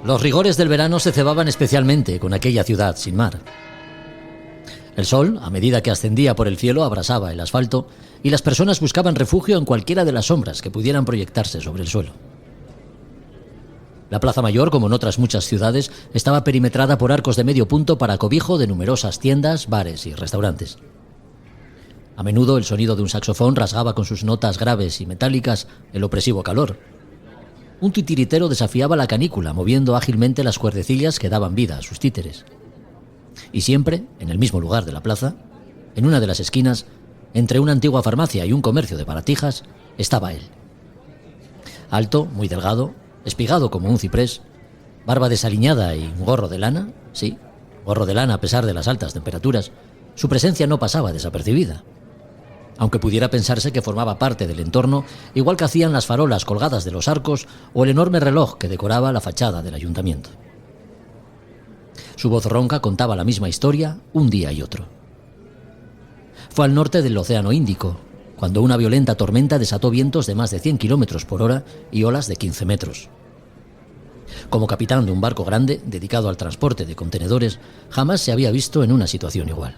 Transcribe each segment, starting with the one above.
Los rigores del verano se cebaban especialmente con aquella ciudad sin mar. El sol, a medida que ascendía por el cielo, abrasaba el asfalto y las personas buscaban refugio en cualquiera de las sombras que pudieran proyectarse sobre el suelo. La Plaza Mayor, como en otras muchas ciudades, estaba perimetrada por arcos de medio punto para cobijo de numerosas tiendas, bares y restaurantes. A menudo el sonido de un saxofón rasgaba con sus notas graves y metálicas el opresivo calor. Un titiritero desafiaba la canícula, moviendo ágilmente las cuerdecillas que daban vida a sus títeres. Y siempre, en el mismo lugar de la plaza, en una de las esquinas, entre una antigua farmacia y un comercio de baratijas, estaba él. Alto, muy delgado, espigado como un ciprés, barba desaliñada y un gorro de lana, sí, gorro de lana a pesar de las altas temperaturas, su presencia no pasaba desapercibida. Aunque pudiera pensarse que formaba parte del entorno, igual que hacían las farolas colgadas de los arcos o el enorme reloj que decoraba la fachada del ayuntamiento. Su voz ronca contaba la misma historia un día y otro. Fue al norte del Océano Índico, cuando una violenta tormenta desató vientos de más de 100 kilómetros por hora y olas de 15 metros. Como capitán de un barco grande dedicado al transporte de contenedores, jamás se había visto en una situación igual.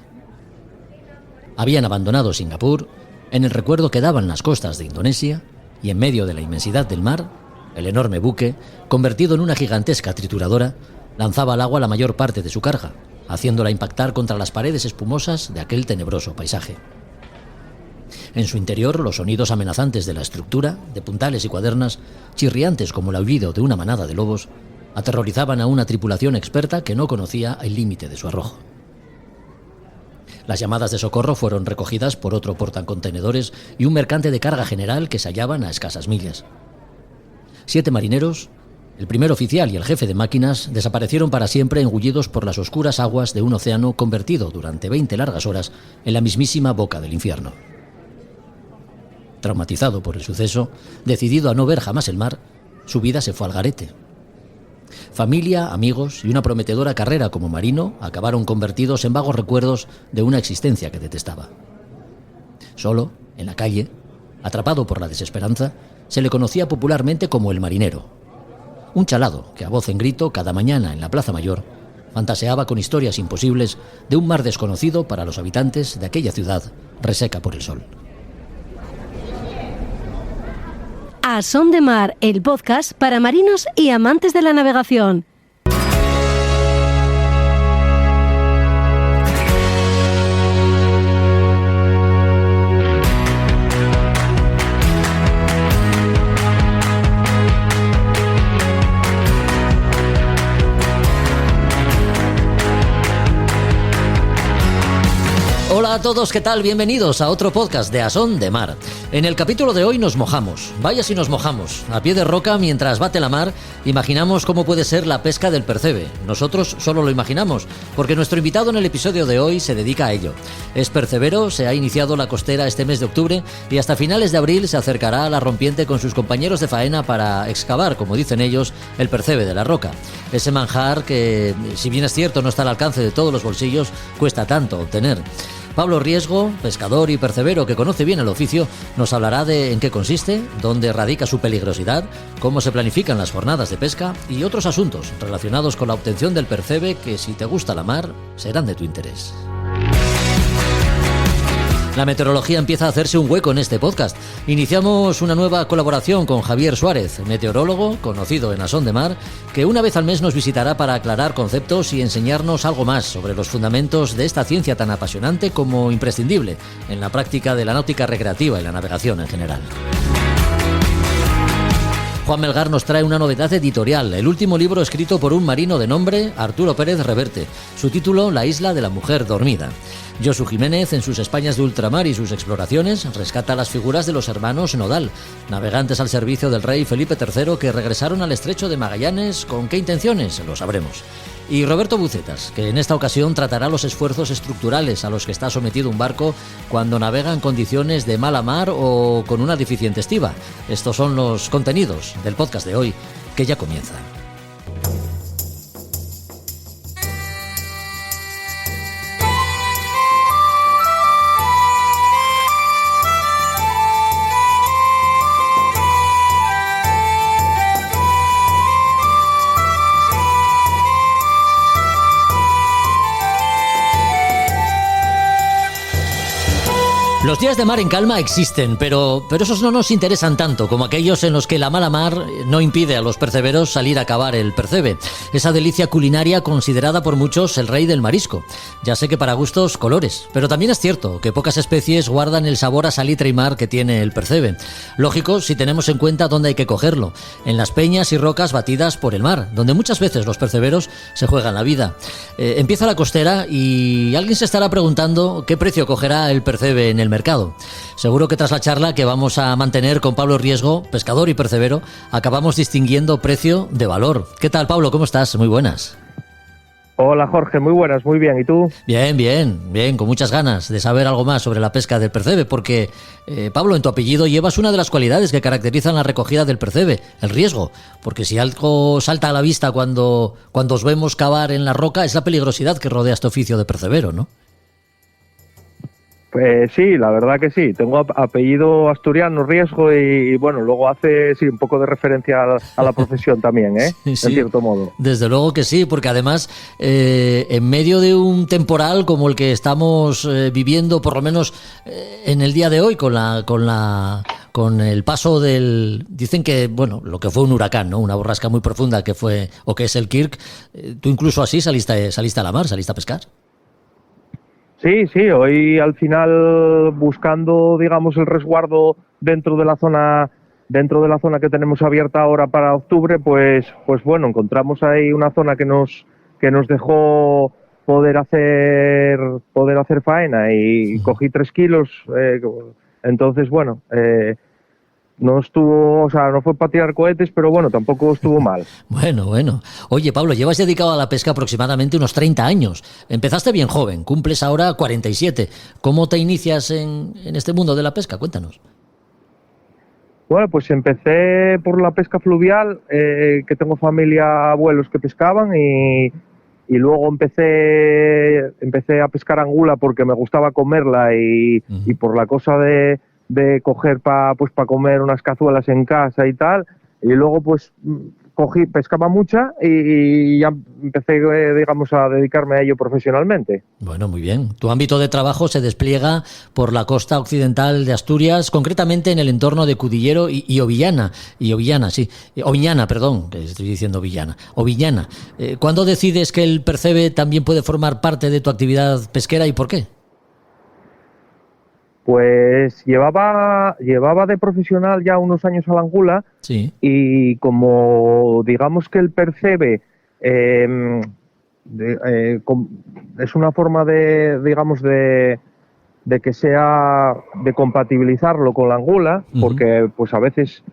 Habían abandonado Singapur, en el recuerdo quedaban las costas de Indonesia, y en medio de la inmensidad del mar, el enorme buque, convertido en una gigantesca trituradora, lanzaba al agua la mayor parte de su carga, haciéndola impactar contra las paredes espumosas de aquel tenebroso paisaje. En su interior, los sonidos amenazantes de la estructura, de puntales y cuadernas, chirriantes como el aullido de una manada de lobos, aterrorizaban a una tripulación experta que no conocía el límite de su arrojo. Las llamadas de socorro fueron recogidas por otro portacontenedores y un mercante de carga general que se hallaban a escasas millas. 7 marineros, el primer oficial y el jefe de máquinas, desaparecieron para siempre engullidos por las oscuras aguas de un océano convertido durante 20 largas horas en la mismísima boca del infierno. Traumatizado por el suceso, decidido a no ver jamás el mar, su vida se fue al garete. Familia, amigos y una prometedora carrera como marino acabaron convertidos en vagos recuerdos de una existencia que detestaba. Solo, en la calle, atrapado por la desesperanza, se le conocía popularmente como el marinero. Un chalado que a voz en grito cada mañana en la Plaza Mayor fantaseaba con historias imposibles de un mar desconocido para los habitantes de aquella ciudad reseca por el sol. A Son de Mar, el podcast para marinos y amantes de la navegación. Hola a todos, ¿qué tal? Bienvenidos a otro podcast de A Son de Mar. En el capítulo de hoy nos mojamos, vaya si nos mojamos. A pie de roca, mientras bate la mar, imaginamos cómo puede ser la pesca del percebe. Nosotros solo lo imaginamos, porque nuestro invitado en el episodio de hoy se dedica a ello. Es percebero, se ha iniciado la costera este mes de octubre y hasta finales de abril se acercará a la rompiente con sus compañeros de faena para excavar, como dicen ellos, el percebe de la roca. Ese manjar que, si bien es cierto no está al alcance de todos los bolsillos, cuesta tanto obtener. Pablo Riesgo, pescador y percebero que conoce bien el oficio, nos hablará de en qué consiste, dónde radica su peligrosidad, cómo se planifican las jornadas de pesca y otros asuntos relacionados con la obtención del percebe que, si te gusta la mar, serán de tu interés. La meteorología empieza a hacerse un hueco en este podcast. Iniciamos una nueva colaboración con Javier Suárez, meteorólogo, conocido en A Son de Mar, que una vez al mes nos visitará para aclarar conceptos y enseñarnos algo más sobre los fundamentos de esta ciencia tan apasionante como imprescindible en la práctica de la náutica recreativa y la navegación en general. Juan Melgar nos trae una novedad editorial, el último libro escrito por un marino de nombre Arturo Pérez Reverte. Su título, La isla de la mujer dormida. Josu Jiménez, en sus Españas de ultramar y sus exploraciones, rescata las figuras de los hermanos Nodal, navegantes al servicio del rey Felipe III que regresaron al estrecho de Magallanes. ¿Con qué intenciones? Lo sabremos. Y Roberto Bucetas, que en esta ocasión tratará los esfuerzos estructurales a los que está sometido un barco cuando navega en condiciones de mala mar o con una deficiente estiva. Estos son los contenidos del podcast de hoy, que ya comienza. Los días de mar en calma existen, pero esos no nos interesan tanto como aquellos en los que la mala mar no impide a los perceberos salir a cavar el percebe, esa delicia culinaria considerada por muchos el rey del marisco. Ya sé que para gustos colores, pero también es cierto que pocas especies guardan el sabor a salitre y mar que tiene el percebe. Lógico si tenemos en cuenta dónde hay que cogerlo, en las peñas y rocas batidas por el mar, donde muchas veces los perceberos se juegan la vida. Empieza la costera y alguien se estará preguntando qué precio cogerá el percebe en el mercado. Seguro que tras la charla que vamos a mantener con Pablo Riesgo, pescador y percebero, acabamos distinguiendo precio de valor. ¿Qué tal, Pablo? ¿Cómo estás? Muy buenas. Hola Jorge, muy buenas, muy bien. ¿Y tú? Bien, con muchas ganas de saber algo más sobre la pesca del percebe, porque, Pablo, en tu apellido llevas una de las cualidades que caracterizan la recogida del percebe, el riesgo, porque si algo salta a la vista cuando os vemos cavar en la roca es la peligrosidad que rodea este oficio de percebero, ¿no? Pues sí, la verdad que sí. Tengo apellido asturiano, Riesgo, y bueno, luego hace un poco de referencia a la profesión también, ¿eh? Sí, en cierto modo. Desde luego que sí, porque además en medio de un temporal como el que estamos viviendo, por lo menos en el día de hoy, con el paso del... Dicen que, bueno, lo que fue un huracán, ¿no? Una borrasca muy profunda que fue, o que es el Kirk. Tú incluso así saliste a la mar, saliste a pescar. Sí, hoy al final buscando, digamos, el resguardo dentro de la zona que tenemos abierta ahora para octubre, pues bueno, encontramos ahí una zona que nos dejó poder hacer faena y cogí 3 kilos, entonces bueno, no estuvo, o sea, no fue para tirar cohetes, pero bueno, tampoco estuvo mal. Bueno. Oye, Pablo, llevas dedicado a la pesca aproximadamente unos 30 años. Empezaste bien joven, cumples ahora 47. ¿Cómo te inicias en este mundo de la pesca? Cuéntanos. Bueno, pues empecé por la pesca fluvial, que tengo familia, abuelos que pescaban y luego empecé a pescar angula porque me gustaba comerla y por la cosa de coger para comer unas cazuelas en casa y tal, y luego pues pescaba mucha y ya empecé, digamos, a dedicarme a ello profesionalmente. Bueno, muy bien. Tu ámbito de trabajo se despliega por la costa occidental de Asturias, concretamente en el entorno de Cudillero y Ovillana. Oviñana, perdón, que estoy diciendo Villana. Oviñana. ¿Cuándo decides que el percebe también puede formar parte de tu actividad pesquera y por qué? Pues llevaba de profesional ya unos años a la angula, sí. Y como digamos que el percebe es una forma de, digamos, de que sea, de compatibilizarlo con la angula, porque pues a veces,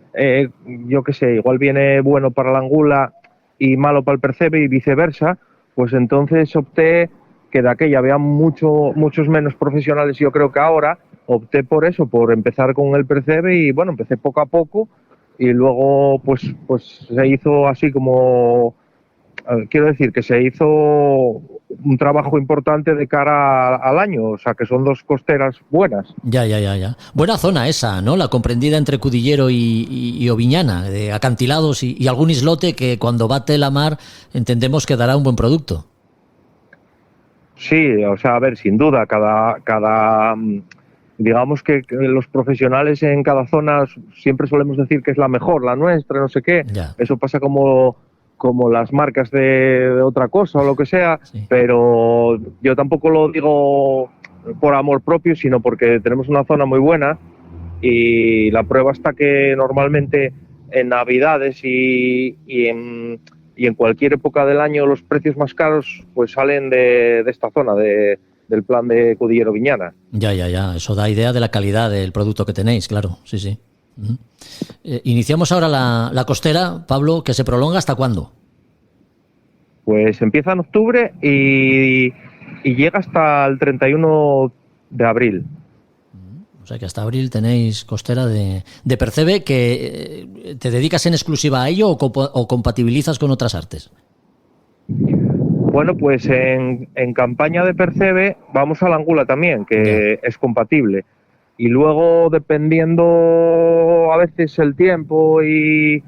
yo qué sé, igual viene bueno para la angula y malo para el percebe y viceversa, pues entonces opté, que de aquella había muchos menos profesionales, yo creo que ahora, opté por eso, por empezar con el percebe y bueno, empecé poco a poco y luego pues se hizo así como, quiero decir que se hizo un trabajo importante de cara al año, o sea que son 2 costeras buenas. Ya. Buena zona esa, ¿no? La comprendida entre Cudillero y Oviñana, de acantilados y algún islote que cuando bate la mar entendemos que dará un buen producto. Sí, o sea, a ver, sin duda, cada digamos que los profesionales en cada zona siempre solemos decir que es la mejor, la nuestra, no sé qué. Ya. Eso pasa como las marcas de otra cosa o lo que sea, sí. Pero yo tampoco lo digo por amor propio, sino porque tenemos una zona muy buena y la prueba está que normalmente en Navidades y en cualquier época del año los precios más caros pues salen de esta zona, del plan de Cudillero Viñana. Ya. Eso da idea de la calidad del producto que tenéis, claro. Sí. Iniciamos ahora la costera, Pablo, que se prolonga ¿hasta cuándo? Pues empieza en octubre y llega hasta el 31 de abril. O sea que hasta abril tenéis costera de percebe, que ¿te dedicas en exclusiva a ello o compatibilizas con otras artes? Bueno, pues en campaña de percebe vamos a la angula también, que es compatible. Y luego, dependiendo a veces el tiempo y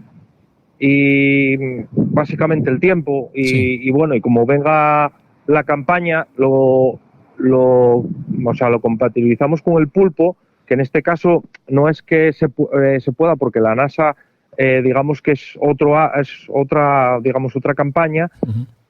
básicamente el tiempo y bueno, y como venga la campaña, lo compatibilizamos con el pulpo, que en este caso no es que se pueda, porque la NASA, digamos que es otra, digamos, otra campaña,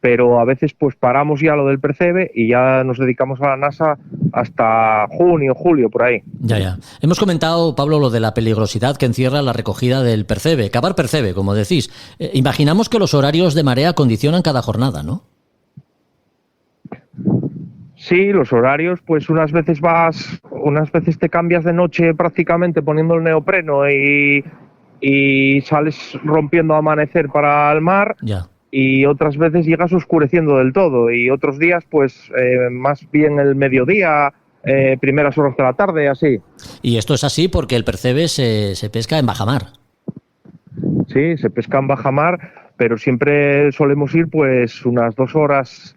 pero a veces pues paramos ya lo del Percebe y ya nos dedicamos a la NASA hasta junio, julio, por ahí. Ya. Hemos comentado, Pablo, lo de la peligrosidad que encierra la recogida del Percebe, cavar Percebe, como decís. Imaginamos que los horarios de marea condicionan cada jornada, ¿no? Sí, los horarios, pues unas veces te cambias de noche prácticamente poniendo el neopreno y sales rompiendo a amanecer para el mar. Ya. Y otras veces llegas oscureciendo del todo, y otros días pues más bien el mediodía, primeras horas de la tarde, así. Y esto es así porque el Percebe se pesca en bajamar. Sí, se pesca en bajamar, pero siempre solemos ir pues unas 2 horas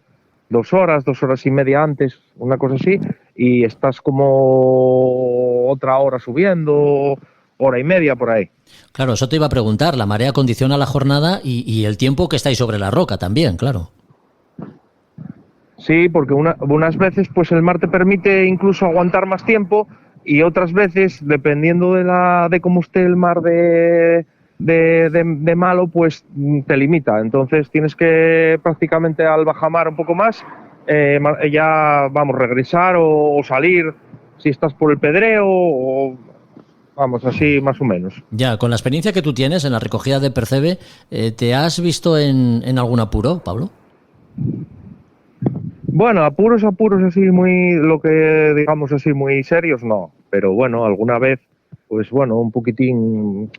y media antes, una cosa así, y estás como otra hora subiendo, hora y media por ahí. Claro, eso te iba a preguntar, la marea condiciona la jornada y el tiempo que estáis sobre la roca también, claro. Sí, porque unas veces pues el mar te permite incluso aguantar más tiempo, y otras veces, dependiendo de cómo esté el mar de malo, pues te limita. Entonces tienes que prácticamente al bajamar un poco más, ya vamos, regresar o salir si estás por el Pedreo, o vamos, así más o menos. Ya, con la experiencia que tú tienes en la recogida de Percebe, ¿te has visto en algún apuro, Pablo? Bueno, apuros así lo que digamos así muy serios, no. Pero bueno, alguna vez, pues bueno, un poquitín,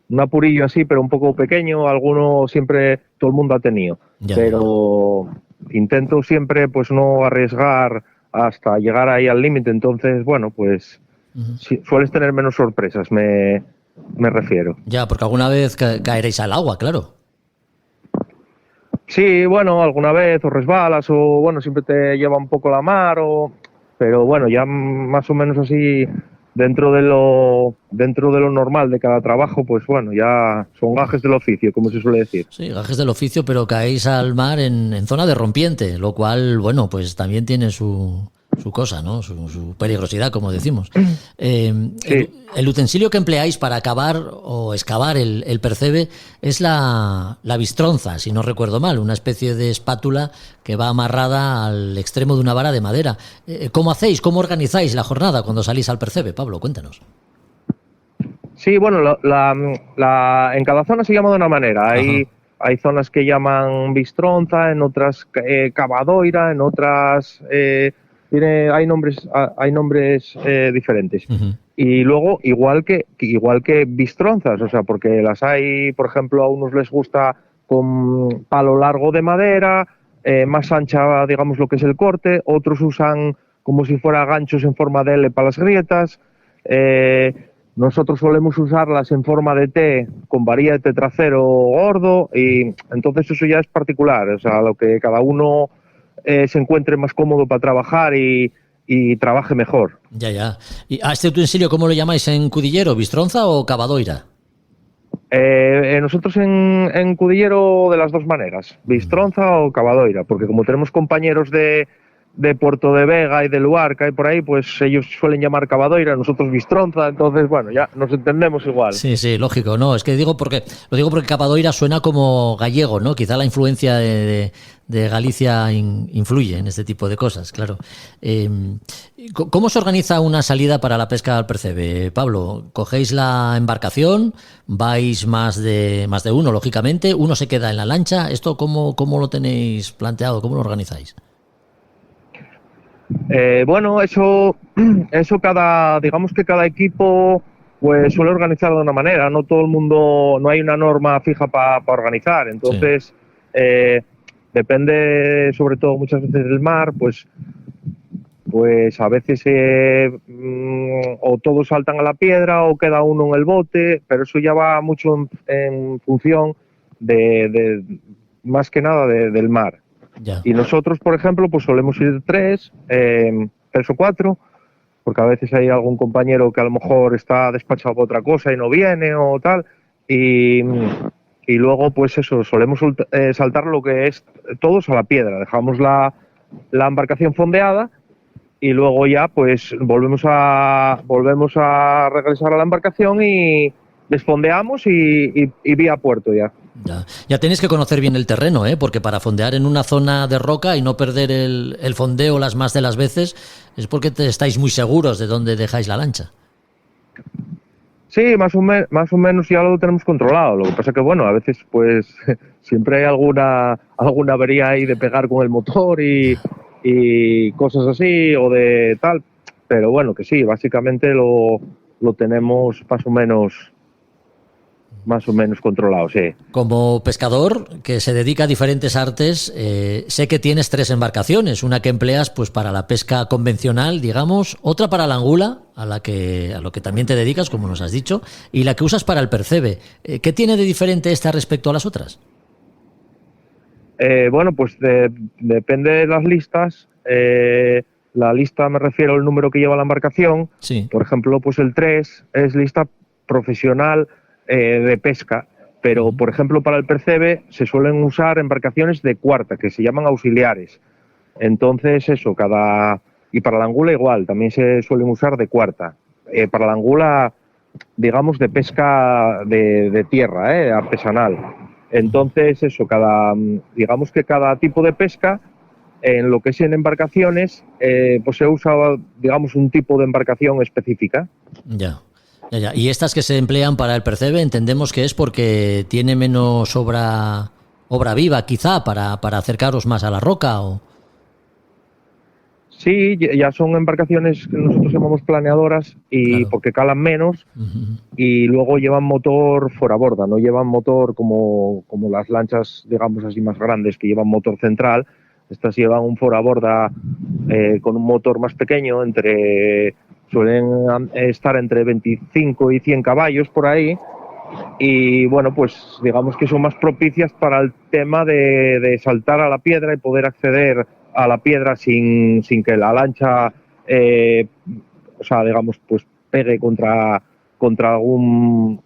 un apurillo así, pero un poco pequeño, alguno siempre, todo el mundo ha tenido. Ya. Pero intento siempre pues no arriesgar hasta llegar ahí al límite, entonces bueno, pues sí, sueles tener menos sorpresas, me refiero. Ya, porque alguna vez caeréis al agua, claro. Sí, bueno, alguna vez o resbalas, o bueno, siempre te lleva un poco la mar, pero bueno, ya más o menos así dentro de lo normal de cada trabajo, pues bueno, ya son gajes del oficio, como se suele decir. Sí, gajes del oficio, pero caéis al mar en zona de rompiente, lo cual, bueno, pues también tiene su cosa, ¿no? Su peligrosidad, como decimos. Sí. El utensilio que empleáis para cavar o excavar el Percebe es la bistronza, si no recuerdo mal, una especie de espátula que va amarrada al extremo de una vara de madera. ¿Cómo hacéis? ¿Cómo organizáis la jornada cuando salís al Percebe? Pablo, cuéntanos. Sí, bueno, en cada zona se llama de una manera. Hay zonas que llaman bistronza, en otras cavadoira, en otras hay nombres diferentes. Y luego igual que bistronzas, o sea, porque las hay, por ejemplo, a unos les gusta con palo largo de madera, más ancha, digamos, lo que es el corte, otros usan como si fuera ganchos en forma de L para las grietas. Nosotros solemos usarlas en forma de T con varillete trasero gordo, y entonces eso ya es particular, o sea, lo que cada uno se encuentre más cómodo para trabajar y trabaje mejor. Ya. ¿Y a este utensilio cómo lo llamáis en Cudillero? ¿Bistronza o cavadoira? Nosotros en Cudillero de las dos maneras, bistronza o cavadoira, porque como tenemos compañeros de Puerto de Vega y de Luar que hay por ahí, pues ellos suelen llamar cavadoira, nosotros bistronza, entonces bueno, ya nos entendemos igual. Sí, lógico, no, es que lo digo porque cavadoira suena como gallego, ¿no? Quizá la influencia de Galicia influye en este tipo de cosas, claro. ¿Cómo se organiza una salida para la pesca al Percebe, Pablo? ¿Cogéis la embarcación? ¿Vais más de uno, lógicamente? ¿Uno se queda en la lancha? ¿Esto cómo lo tenéis planteado? ¿Cómo lo organizáis? Bueno, eso digamos que cada equipo pues suele organizarlo de una manera, no todo el mundo, no hay una norma fija para organizar, entonces depende sobre todo muchas veces del mar, pues a veces o todos saltan a la piedra o queda uno en el bote, pero eso ya va mucho en función de más que nada del mar. Ya. Y nosotros, por ejemplo, pues solemos ir tres o cuatro, porque a veces hay algún compañero que a lo mejor está despachado por otra cosa y no viene o tal, y luego pues eso, solemos saltar lo que es todos a la piedra, dejamos la embarcación fondeada y luego ya pues volvemos a regresar a la embarcación y desfondeamos y vía puerto ya. Ya tenéis que conocer bien el terreno, ¿eh? Porque para fondear en una zona de roca y no perder el fondeo las más de las veces es porque estáis muy seguros de dónde dejáis la lancha. Sí, más o menos ya lo tenemos controlado. Lo que pasa que, bueno, a veces pues siempre hay alguna avería ahí de pegar con el motor y cosas así o de tal. Pero bueno, que sí, básicamente lo tenemos más o menos controlado, sí. Como pescador que se dedica a diferentes artes, sé que tienes 3 embarcaciones, una que empleas pues para la pesca convencional, digamos, otra para la angula, a lo que también te dedicas, como nos has dicho, y la que usas para el percebe. ¿Qué tiene de diferente esta respecto a las otras? Bueno, pues depende de las listas. La lista, me refiero al número que lleva la embarcación. Sí. Por ejemplo, pues el 3 es lista profesional de pesca, pero por ejemplo para el percebe se suelen usar embarcaciones de cuarta, que se llaman auxiliares. Entonces eso, y para la angula igual, también se suelen usar de cuarta. Para la angula, digamos, de pesca de tierra, artesanal. Entonces eso, digamos que cada tipo de pesca, en lo que es en embarcaciones, pues se usa, digamos, un tipo de embarcación específica. Ya. Y estas que se emplean para el percebe entendemos que es porque tiene menos obra viva, quizá, para acercaros más a la roca. ¿O? Sí, ya son embarcaciones que nosotros llamamos planeadoras y Claro. porque calan menos y luego llevan motor fuera borda, no llevan motor como las lanchas, digamos así, más grandes que llevan motor central. Estas llevan un fuera borda con un motor más pequeño, suelen estar entre 25 y 100 caballos por ahí, y bueno, pues digamos que son más propicias para el tema de saltar a la piedra y poder acceder a la piedra sin que la lancha, o sea, digamos, pues pegue contra algún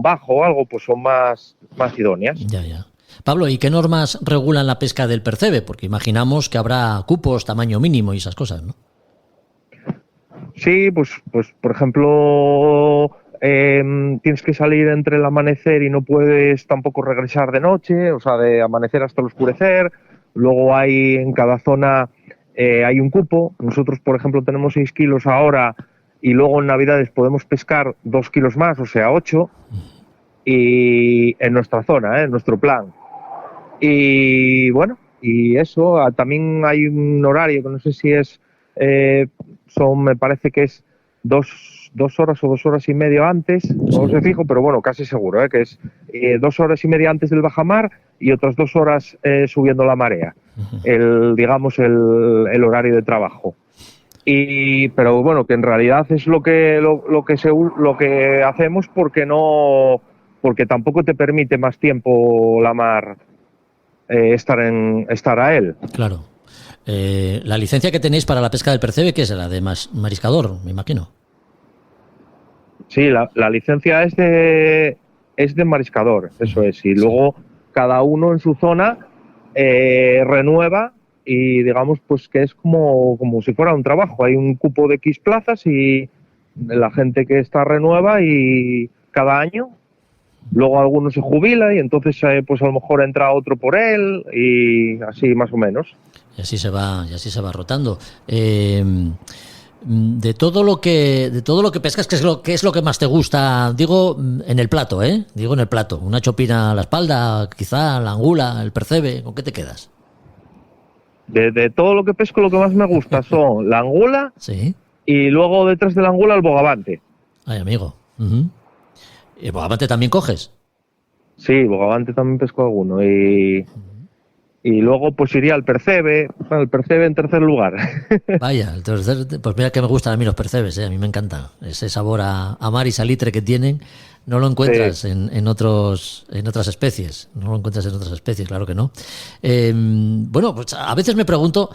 bajo o algo, pues son más idóneas. Ya. Pablo, ¿y qué normas regulan la pesca del percebe? Porque imaginamos que habrá cupos, tamaño mínimo y esas cosas, ¿no? Sí, pues por ejemplo, tienes que salir entre el amanecer y no puedes tampoco regresar de noche, o sea, de amanecer hasta el oscurecer. Luego hay en cada zona hay un cupo. Nosotros, por ejemplo, tenemos 6 kilos ahora y luego en Navidades podemos pescar 2 kilos más, o sea, 8, y en nuestra zona, en nuestro plan. Y bueno, y eso, también hay un horario que no sé si es, me parece que es 2 horas o 2 horas y media antes, no sé fijo, pero bueno, casi seguro, que es 2 horas y media antes del bajamar y otras 2 horas subiendo la marea, digamos el horario de trabajo. Pero bueno, que en realidad es lo que hacemos porque tampoco te permite más tiempo la mar estar a él. Claro. La licencia que tenéis para la pesca del percebe, ¿qué es? La de mariscador, me imagino. Sí, la licencia es de mariscador, eso es. Y luego cada uno en su zona renueva y digamos pues que es como si fuera un trabajo. Hay un cupo de X plazas y la gente que está renueva y cada año. Luego alguno se jubila y entonces pues a lo mejor entra otro por él y así más o menos. Y así se va rotando. De todo lo que pescas, ¿qué es lo que más te gusta? Digo en el plato, Digo en el plato. Una chopina a la espalda, quizá la angula, el percebe. ¿Con qué te quedas? De todo lo que pesco, lo que más me gusta son la angula, sí, y luego detrás de la angula el bogavante. Ay, amigo. ¿El bogavante también coges? Sí, bogavante también pesco alguno. Y luego pues iría al percebe. Bueno, el percebe en tercer lugar. Vaya, pues mira que me gustan a mí los percebes, a mí me encantan. Ese sabor a mar y salitre que tienen, no lo encuentras en otras especies. No lo encuentras en otras especies, claro que no. Bueno, pues a veces me pregunto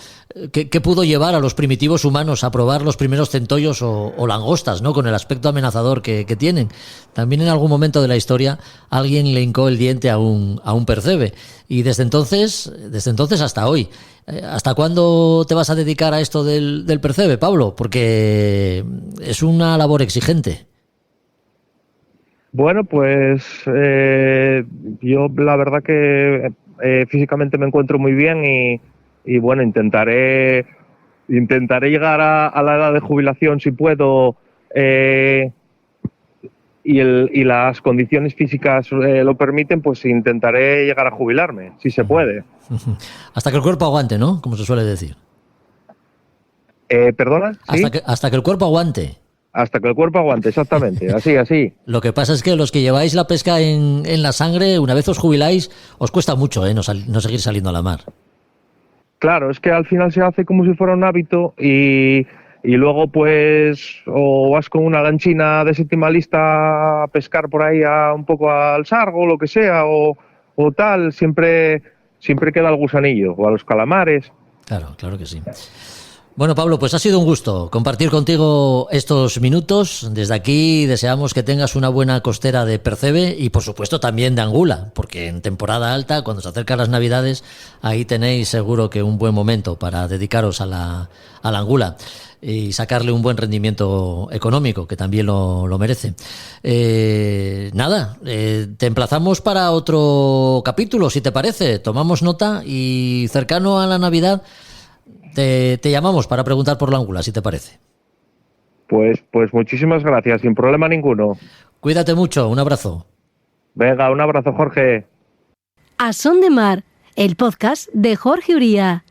qué pudo llevar a los primitivos humanos a probar los primeros centollos o langostas, ¿no? Con el aspecto amenazador que tienen. También en algún momento de la historia alguien le hincó el diente a un percebe. Y desde entonces hasta hoy. ¿Hasta cuándo te vas a dedicar a esto del percebe, Pablo? Porque es una labor exigente. Bueno, pues yo la verdad que físicamente me encuentro muy bien y bueno, intentaré llegar a la edad de jubilación si puedo y las condiciones físicas lo permiten, pues intentaré llegar a jubilarme, si se puede. Hasta que el cuerpo aguante, ¿no? Como se suele decir. ¿Perdona? ¿Sí? Hasta que el cuerpo aguante. Hasta que el cuerpo aguante, exactamente, así. Lo que pasa es que los que lleváis la pesca en la sangre, una vez os jubiláis, os cuesta mucho no seguir saliendo a la mar. Claro, es que al final se hace como si fuera un hábito y luego pues o vas con una lanchina de séptima lista a pescar por ahí un poco al sargo, lo que sea, o tal, siempre queda el gusanillo, o a los calamares. Claro que sí. Bueno, Pablo, pues ha sido un gusto compartir contigo estos minutos. Desde aquí deseamos que tengas una buena costera de percebe y, por supuesto, también de angula, porque en temporada alta, cuando se acercan las Navidades, ahí tenéis seguro que un buen momento para dedicaros a la angula y sacarle un buen rendimiento económico, que también lo merece. Te emplazamos para otro capítulo, si te parece. Tomamos nota y cercano a la Navidad te llamamos para preguntar por la angula, si te parece. Pues muchísimas gracias, sin problema ninguno. Cuídate mucho, un abrazo. Venga, un abrazo, Jorge. A Son de Mar, el podcast de Jorge Uría.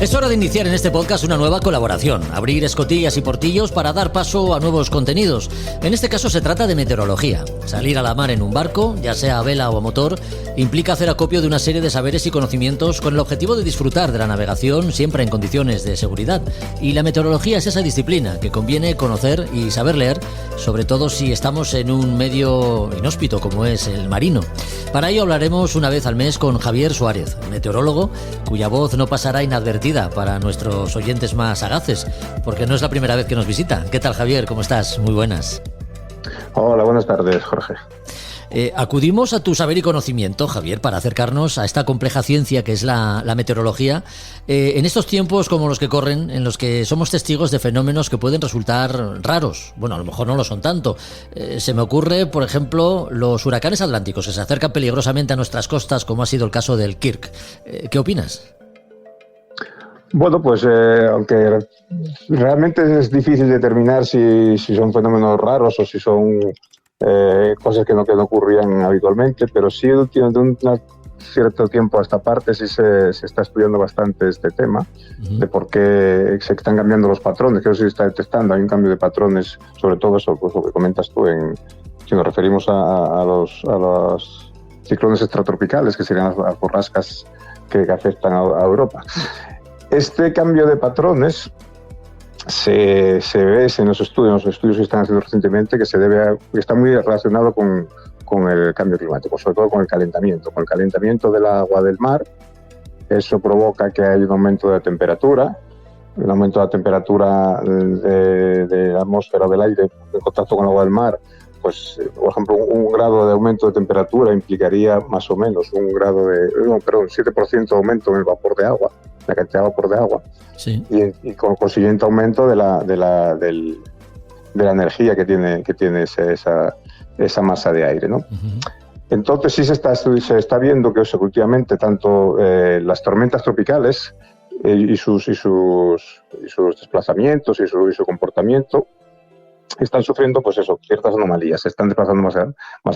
Es hora de iniciar en este podcast una nueva colaboración, abrir escotillas y portillos para dar paso a nuevos contenidos. En este caso se trata de meteorología. Salir a la mar en un barco, ya sea a vela o a motor, implica hacer acopio de una serie de saberes y conocimientos con el objetivo de disfrutar de la navegación siempre en condiciones de seguridad. Y la meteorología es esa disciplina que conviene conocer y saber leer, sobre todo si estamos en un medio inhóspito como es el marino. Para ello hablaremos una vez al mes con Javier Suárez, meteorólogo, cuya voz no pasará inadvertida para nuestros oyentes más sagaces, porque no es la primera vez que nos visita. ¿Qué tal, Javier? ¿Cómo estás? Muy buenas. Hola, buenas tardes, Jorge. Acudimos a tu saber y conocimiento, Javier, para acercarnos a esta compleja ciencia que es la meteorología, en estos tiempos como los que corren, en los que somos testigos de fenómenos que pueden resultar raros. Bueno, a lo mejor no lo son tanto. Se me ocurre, por ejemplo, los huracanes atlánticos que se acercan peligrosamente a nuestras costas, como ha sido el caso del Kirk. ¿Qué opinas? Bueno, pues aunque realmente es difícil determinar si son fenómenos raros o si son cosas que no ocurrían habitualmente, pero sí de un cierto tiempo a esta parte sí se está estudiando bastante este tema, de por qué se están cambiando los patrones, que eso sí se está detectando. Hay un cambio de patrones, sobre todo eso, pues lo que comentas tú, si nos referimos a los ciclones extratropicales, que serían las borrascas que afectan a Europa. Este cambio de patrones se ve en los estudios que están haciendo recientemente, que está muy relacionado con el cambio climático, sobre todo con el calentamiento del agua del mar. Eso provoca que haya un aumento de temperatura, de la atmósfera del aire en contacto con el agua del mar. Pues, por ejemplo, un grado de aumento de temperatura implicaría más o menos 7% de aumento en el vapor de agua, la cantidad de vapor de agua, sí. y con consiguiente aumento de la energía que tiene esa masa de aire, ¿no? Uh-huh. Entonces sí se está viendo que últimamente tanto las tormentas tropicales y sus desplazamientos y su comportamiento están sufriendo, pues eso, ciertas anomalías. Se están desplazando más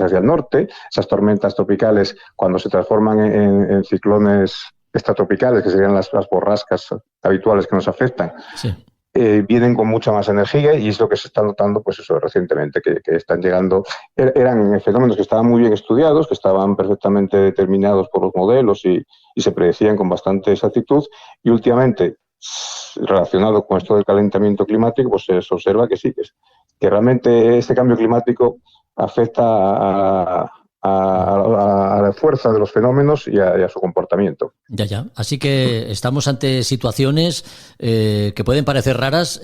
hacia el norte. Esas tormentas tropicales, cuando se transforman en ciclones extratropicales, que serían las borrascas habituales que nos afectan, sí, vienen con mucha más energía, y es lo que se está notando, pues eso, recientemente, que están llegando. Eran fenómenos que estaban muy bien estudiados, que estaban perfectamente determinados por los modelos y se predecían con bastante exactitud, y últimamente, relacionado con esto del calentamiento climático, pues se observa que sí, que realmente este cambio climático afecta a la fuerza de los fenómenos y a su comportamiento. Ya. Así que estamos ante situaciones que pueden parecer raras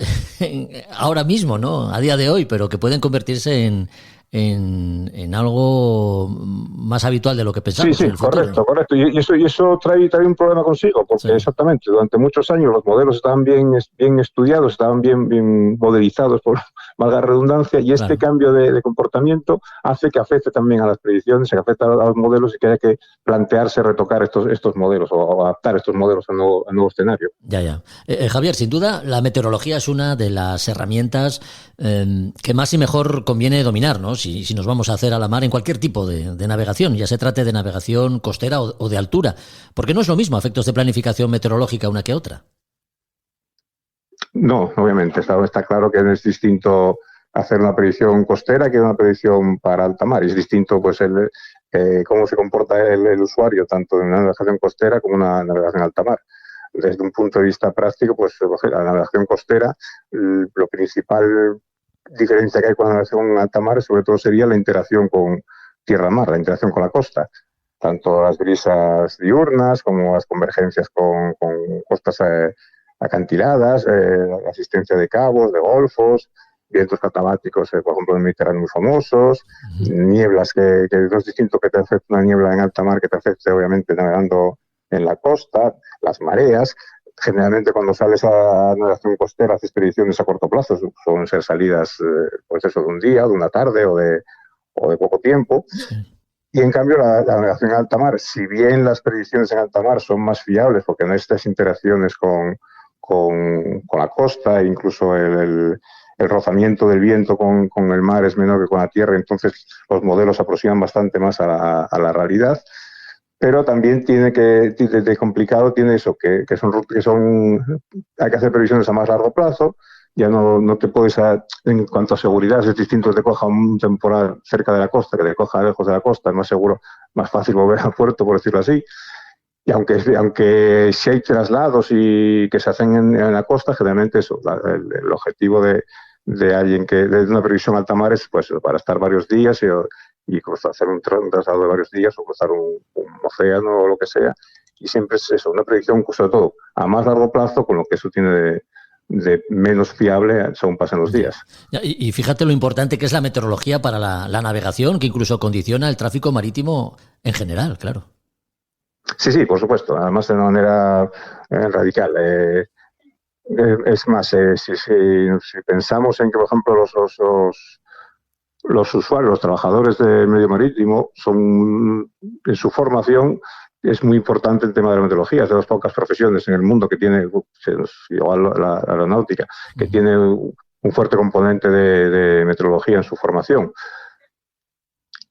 ahora mismo, ¿no? A día de hoy, pero que pueden convertirse en algo más habitual de lo que pensamos en el futuro. Correcto. Y eso trae un problema consigo, porque exactamente, durante muchos años los modelos estaban bien estudiados, estaban bien modelizados, por valga la redundancia, y este cambio de comportamiento hace que afecte también a las predicciones, que afecte a los modelos, y que haya que plantearse retocar estos modelos o adaptar estos modelos al nuevo escenario. Ya. Javier, sin duda, la meteorología es una de las herramientas que más y mejor conviene dominar, ¿no? Si nos vamos a hacer a la mar en cualquier tipo de navegación, ya se trate de navegación costera o de altura, porque no es lo mismo efectos de planificación meteorológica una que otra. No, obviamente, está claro que es distinto hacer una predicción costera que una predicción para alta mar, y es distinto pues cómo se comporta el usuario, tanto en una navegación costera como en una navegación en alta mar. Desde un punto de vista práctico, pues la navegación costera, lo principal diferencia que hay con la navegación en alta mar sobre todo sería la interacción con tierra-mar, la interacción con la costa, tanto las brisas diurnas como las convergencias con costas acantiladas, la asistencia de cabos, de golfos, vientos catabáticos, por ejemplo, en el Mediterráneo muy famosos, nieblas, que no es distinto que te afecte una niebla en alta mar que te afecte, obviamente, navegando en la costa, las mareas. Generalmente, cuando sales a navegación costera, haces expediciones a corto plazo, suelen ser salidas pues eso, de un día, de una tarde o de poco tiempo. Sí. Y en cambio, la navegación en alta mar, si bien las predicciones en alta mar son más fiables porque no hay estas interacciones con la costa, e incluso el rozamiento del viento con el mar es menor que con la tierra, entonces los modelos se aproximan bastante más a la realidad. Pero también de complicado tiene eso, que hay que hacer previsiones a más largo plazo. Ya no te puedes, en cuanto a seguridad, es distinto que te coja un temporal cerca de la costa que te coja lejos de la costa, es más seguro, más fácil volver al puerto, por decirlo así. Y aunque si hay traslados y que se hacen en la costa, generalmente eso, el objetivo de una previsión alta mar es pues para estar varios días y hacer un traslado de varios días o cruzar un océano o lo que sea. Y siempre es eso, una predicción sobre todo a más largo plazo, con lo que eso tiene de menos fiable según pasan los días. Y fíjate lo importante que es la meteorología para la navegación, que incluso condiciona el tráfico marítimo en general, claro. Sí, por supuesto. Además, de una manera radical. Es más, si pensamos en que, por ejemplo, los usuarios, los trabajadores del medio marítimo, son en su formación es muy importante el tema de la meteorología. Es de las pocas profesiones en el mundo que tiene, igual la aeronáutica, que tiene un fuerte componente de meteorología en su formación.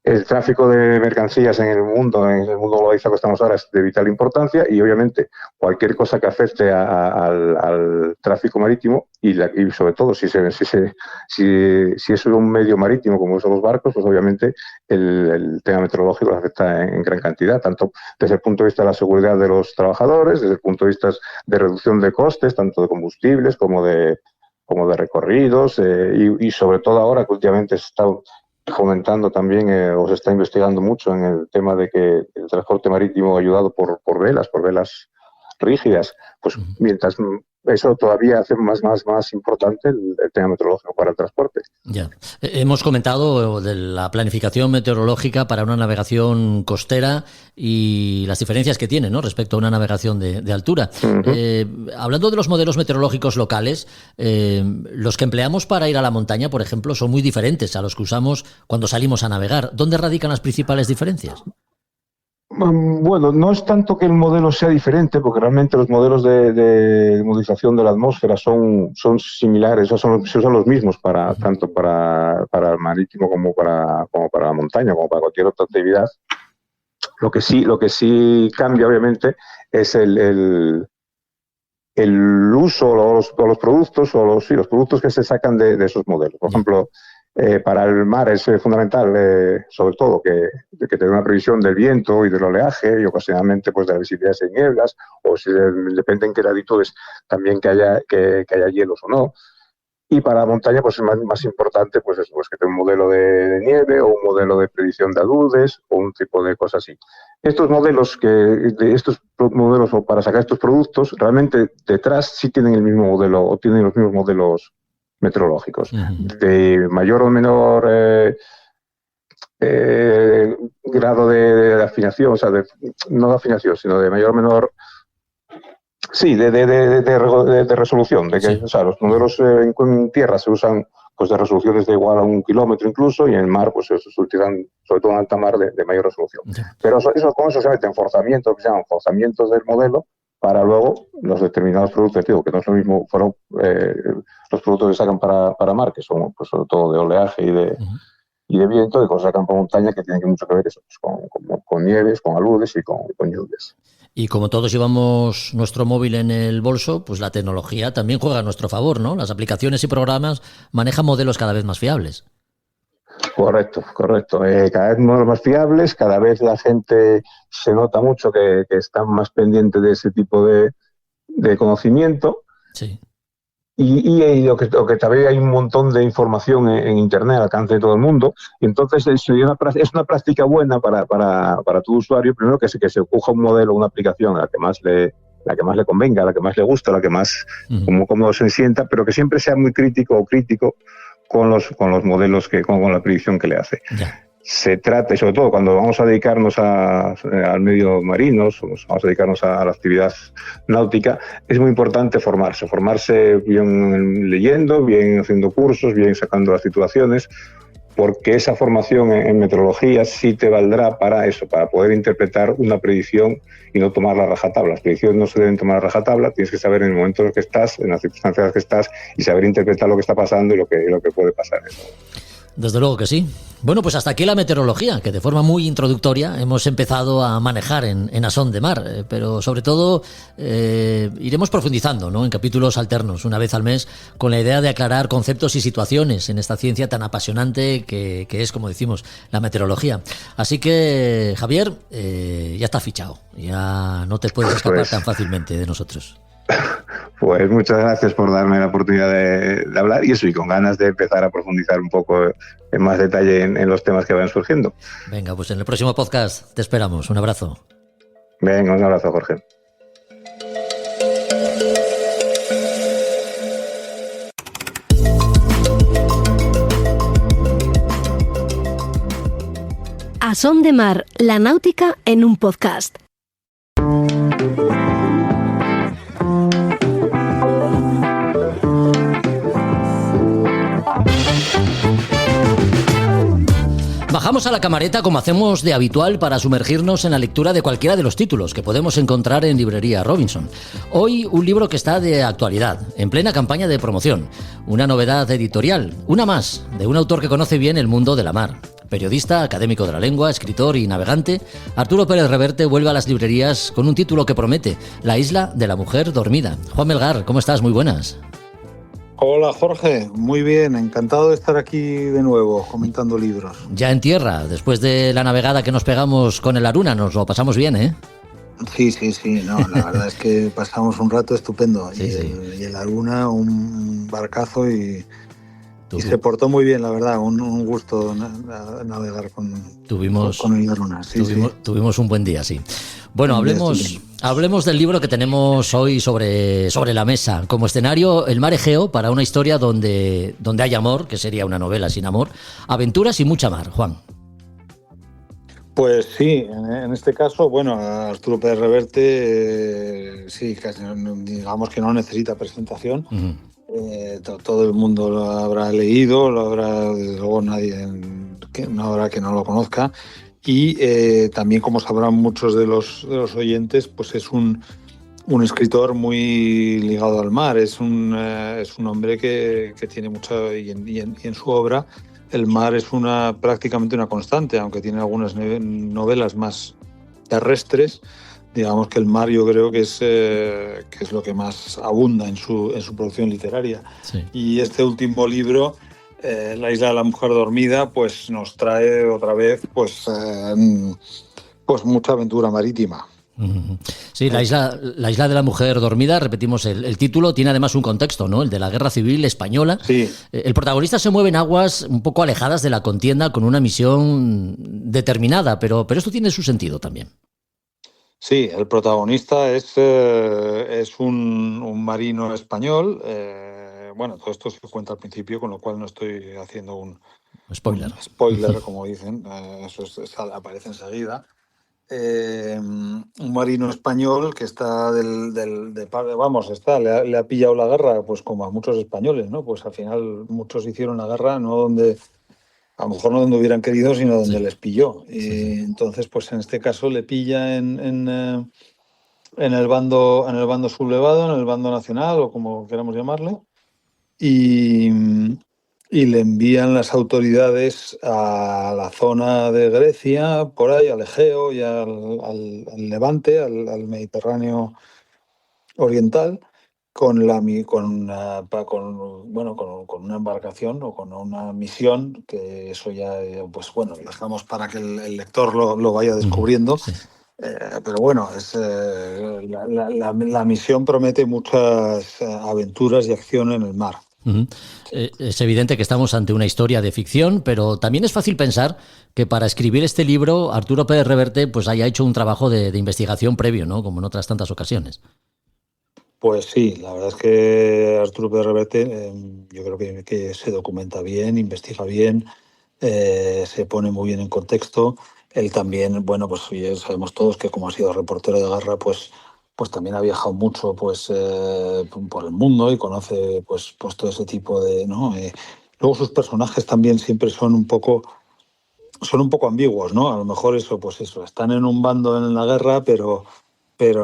El tráfico de mercancías en el mundo globalizado que estamos ahora, es de vital importancia, y obviamente cualquier cosa que afecte al tráfico marítimo y sobre todo si es un medio marítimo como son los barcos, pues obviamente el tema meteorológico afecta en gran cantidad, tanto desde el punto de vista de la seguridad de los trabajadores, desde el punto de vista de reducción de costes, tanto de combustibles como de recorridos, y sobre todo ahora que últimamente se está fomentando también, o se está investigando mucho en el tema de que el transporte marítimo ayudado por velas rígidas, pues mientras eso todavía hace más importante el tema meteorológico para el transporte. Ya. Hemos comentado de la planificación meteorológica para una navegación costera y las diferencias que tiene, ¿no?, respecto a una navegación de altura. Hablando de los modelos meteorológicos locales, los que empleamos para ir a la montaña, por ejemplo, son muy diferentes a los que usamos cuando salimos a navegar. ¿Dónde radican las principales diferencias? Bueno, no es tanto que el modelo sea diferente, porque realmente los modelos de modelización de la atmósfera son similares, o son los mismos tanto para el marítimo como para la montaña, como para cualquier otra actividad. Lo que sí cambia, obviamente, es el uso o los productos los productos que se sacan de esos modelos. Por ejemplo, para el mar es fundamental, sobre todo, que tenga una previsión del viento y del oleaje y ocasionalmente pues de la visibilidad de nieblas, o si depende en qué latitudes también que haya hielos o no. Y para la montaña pues es más importante pues que tenga un modelo de nieve o un modelo de predicción de aludes o un tipo de cosas así. Estos modelos o para sacar estos productos, realmente detrás sí tienen el mismo modelo o tienen los mismos modelos meteorológicos. De mayor o menor grado de afinación, o sea, no de afinación, sino de mayor o menor... Sí, de resolución. Sí. O sea, los modelos en tierra se usan pues de resoluciones de igual a 1 kilómetro incluso, y en el mar pues se utilizan, sobre todo en alta mar, de mayor resolución. Yeah. Pero con eso se meten forzamientos, que se llaman forzamientos del modelo, para luego los determinados productos, digo, que no es lo mismo, fueron los productos que sacan para mar, que son pues sobre todo de oleaje y de viento, de cosas que sacan para montaña, que tienen mucho que ver eso, pues, con nieves, con aludes y con lluvias. Y como todos llevamos nuestro móvil en el bolso, pues la tecnología también juega a nuestro favor, ¿no? Las aplicaciones y programas manejan modelos cada vez más fiables. Correcto. Cada vez modelos más fiables, cada vez la gente se nota mucho que está más pendiente de ese tipo de conocimiento. Sí. Y lo que también hay un montón de información en Internet al alcance de todo el mundo, y entonces es una práctica buena para tu usuario, primero que se coja un modelo, una aplicación a la que más le convenga, a la que más le gusta, a la que más como se sienta, pero que siempre sea muy crítico con los modelos, con la predicción que le hace. Ya. Se trata, y sobre todo cuando vamos a dedicarnos al medio marino, vamos a dedicarnos a la actividad náutica, es muy importante formarse bien leyendo, bien haciendo cursos, bien sacando las titulaciones, porque esa formación en meteorología sí te valdrá para eso, para poder interpretar una predicción y no tomar la rajatabla. Las predicciones no se deben tomar a rajatabla, tienes que saber en el momento en el que estás, en las circunstancias en las que estás, y saber interpretar lo que está pasando y lo que puede pasar. Desde luego que sí. Bueno, pues hasta aquí la meteorología, que de forma muy introductoria hemos empezado a manejar en A Son de Mar, pero sobre todo iremos profundizando, ¿no?, en capítulos alternos, una vez al mes, con la idea de aclarar conceptos y situaciones en esta ciencia tan apasionante que es, como decimos, la meteorología. Así que, Javier, ya está fichado, ya no te puedes escapar tan fácilmente de nosotros. Pues muchas gracias por darme la oportunidad de hablar, y eso, y con ganas de empezar a profundizar un poco en más detalle en los temas que van surgiendo. Venga, pues en el próximo podcast te esperamos. Un abrazo. Venga, un abrazo, Jorge. A Son de Mar, la náutica en un podcast. Bajamos a la camareta como hacemos de habitual para sumergirnos en la lectura de cualquiera de los títulos que podemos encontrar en Librería Robinson. Hoy un libro que está de actualidad, en plena campaña de promoción. Una novedad editorial, una más, de un autor que conoce bien el mundo de la mar. Periodista, académico de la lengua, escritor y navegante, Arturo Pérez Reverte vuelve a las librerías con un título que promete: La isla de la mujer dormida. Juan Melgar, ¿cómo estás? Muy buenas. Hola Jorge, muy bien, encantado de estar aquí de nuevo comentando libros. Ya en tierra, después de la navegada que nos pegamos con el Aruna, nos lo pasamos bien, ¿eh? Sí, no, la verdad es que pasamos un rato estupendo. Sí, y el Aruna, un barcazo y se portó muy bien, la verdad, un gusto navegar con el Aruna. Tuvimos un buen día, sí. Bueno, hablemos del libro que tenemos hoy sobre la mesa. Como escenario, el mar Egeo, para una historia donde hay amor, que sería una novela sin amor, aventuras y mucha mar. Juan. Pues sí, en este caso, bueno, Arturo Pérez Reverte, sí, digamos que no necesita presentación. Uh-huh. Todo el mundo lo habrá leído, desde luego nadie no habrá que no lo conozca. Y también, como sabrán muchos de los oyentes, pues es un escritor muy ligado al mar. Es un hombre que tiene mucho, y en su obra el mar es prácticamente una constante, aunque tiene algunas novelas más terrestres. digamos que el mar yo creo que es lo que más abunda en su producción literaria. Sí. Y este último libro, La isla de la mujer dormida, pues nos trae otra vez pues mucha aventura marítima. Sí, la isla de la mujer dormida, repetimos el título, tiene además un contexto, ¿no? El de la Guerra Civil Española. Sí. El protagonista se mueve en aguas un poco alejadas de la contienda con una misión determinada, pero esto tiene su sentido también. Sí, el protagonista es un marino español. Bueno, todo esto se cuenta al principio, con lo cual no estoy haciendo un spoiler, como dicen. Eso aparece enseguida. Un marino español que está le ha pillado la guerra, pues como a muchos españoles, ¿no? Pues al final muchos hicieron la guerra a lo mejor no donde hubieran querido, sino donde les pilló. Y entonces, pues en este caso le pilla en el bando sublevado, en el bando nacional, o como queramos llamarle, y le envían las autoridades a la zona de Grecia, por ahí, al Egeo y al Levante, al Mediterráneo oriental, con una embarcación o con una misión, que eso ya, pues bueno, lo dejamos para que el lector lo vaya descubriendo. Sí. Pero bueno, la misión promete muchas aventuras y acción en el mar. Es evidente que estamos ante una historia de ficción, pero también es fácil pensar que para escribir este libro Arturo Pérez Reverte pues haya hecho un trabajo de investigación previo, ¿no? Como en otras tantas ocasiones. Pues sí, la verdad es que Arturo Pérez Reverte yo creo que se documenta bien, investiga bien, se pone muy bien en contexto. Él también, bueno, pues ya sabemos todos que como ha sido reportero de guerra, pues también ha viajado mucho pues por el mundo y conoce pues todo ese tipo de, ¿no? Luego sus personajes también siempre son un poco ambiguos, ¿no? A lo mejor están en un bando en la guerra, pero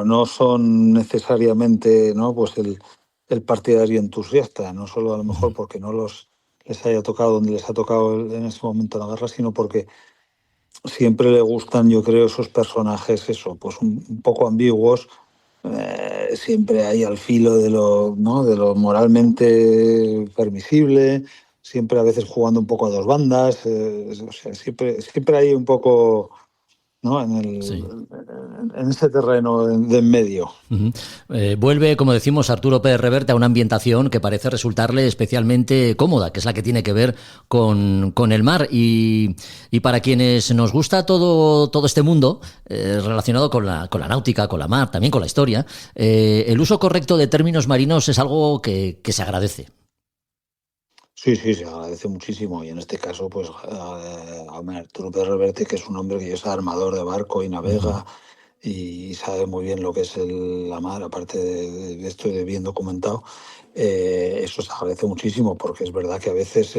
no son necesariamente, ¿no? Pues el partidario entusiasta, no solo a lo mejor porque no les haya tocado donde les ha tocado en ese momento la guerra, sino porque siempre le gustan, yo creo, esos personajes, pues un poco ambiguos, siempre hay al filo de lo, ¿no? de lo moralmente permisible, siempre a veces jugando un poco a dos bandas, o sea, siempre hay un poco, ¿no? En ese terreno de en medio. Vuelve, como decimos, Arturo Pérez Reverte a una ambientación que parece resultarle especialmente cómoda, que es la que tiene que ver con el mar. Y para quienes nos gusta todo este mundo relacionado con la náutica, con la mar, también con la historia, el uso correcto de términos marinos es algo que se agradece. Sí, se agradece muchísimo, y en este caso, pues Arturo Pérez Reverte, que es un hombre que es armador de barco y navega y sabe muy bien lo que es la mar, aparte de esto de bien documentado, eso se agradece muchísimo, porque es verdad que a veces,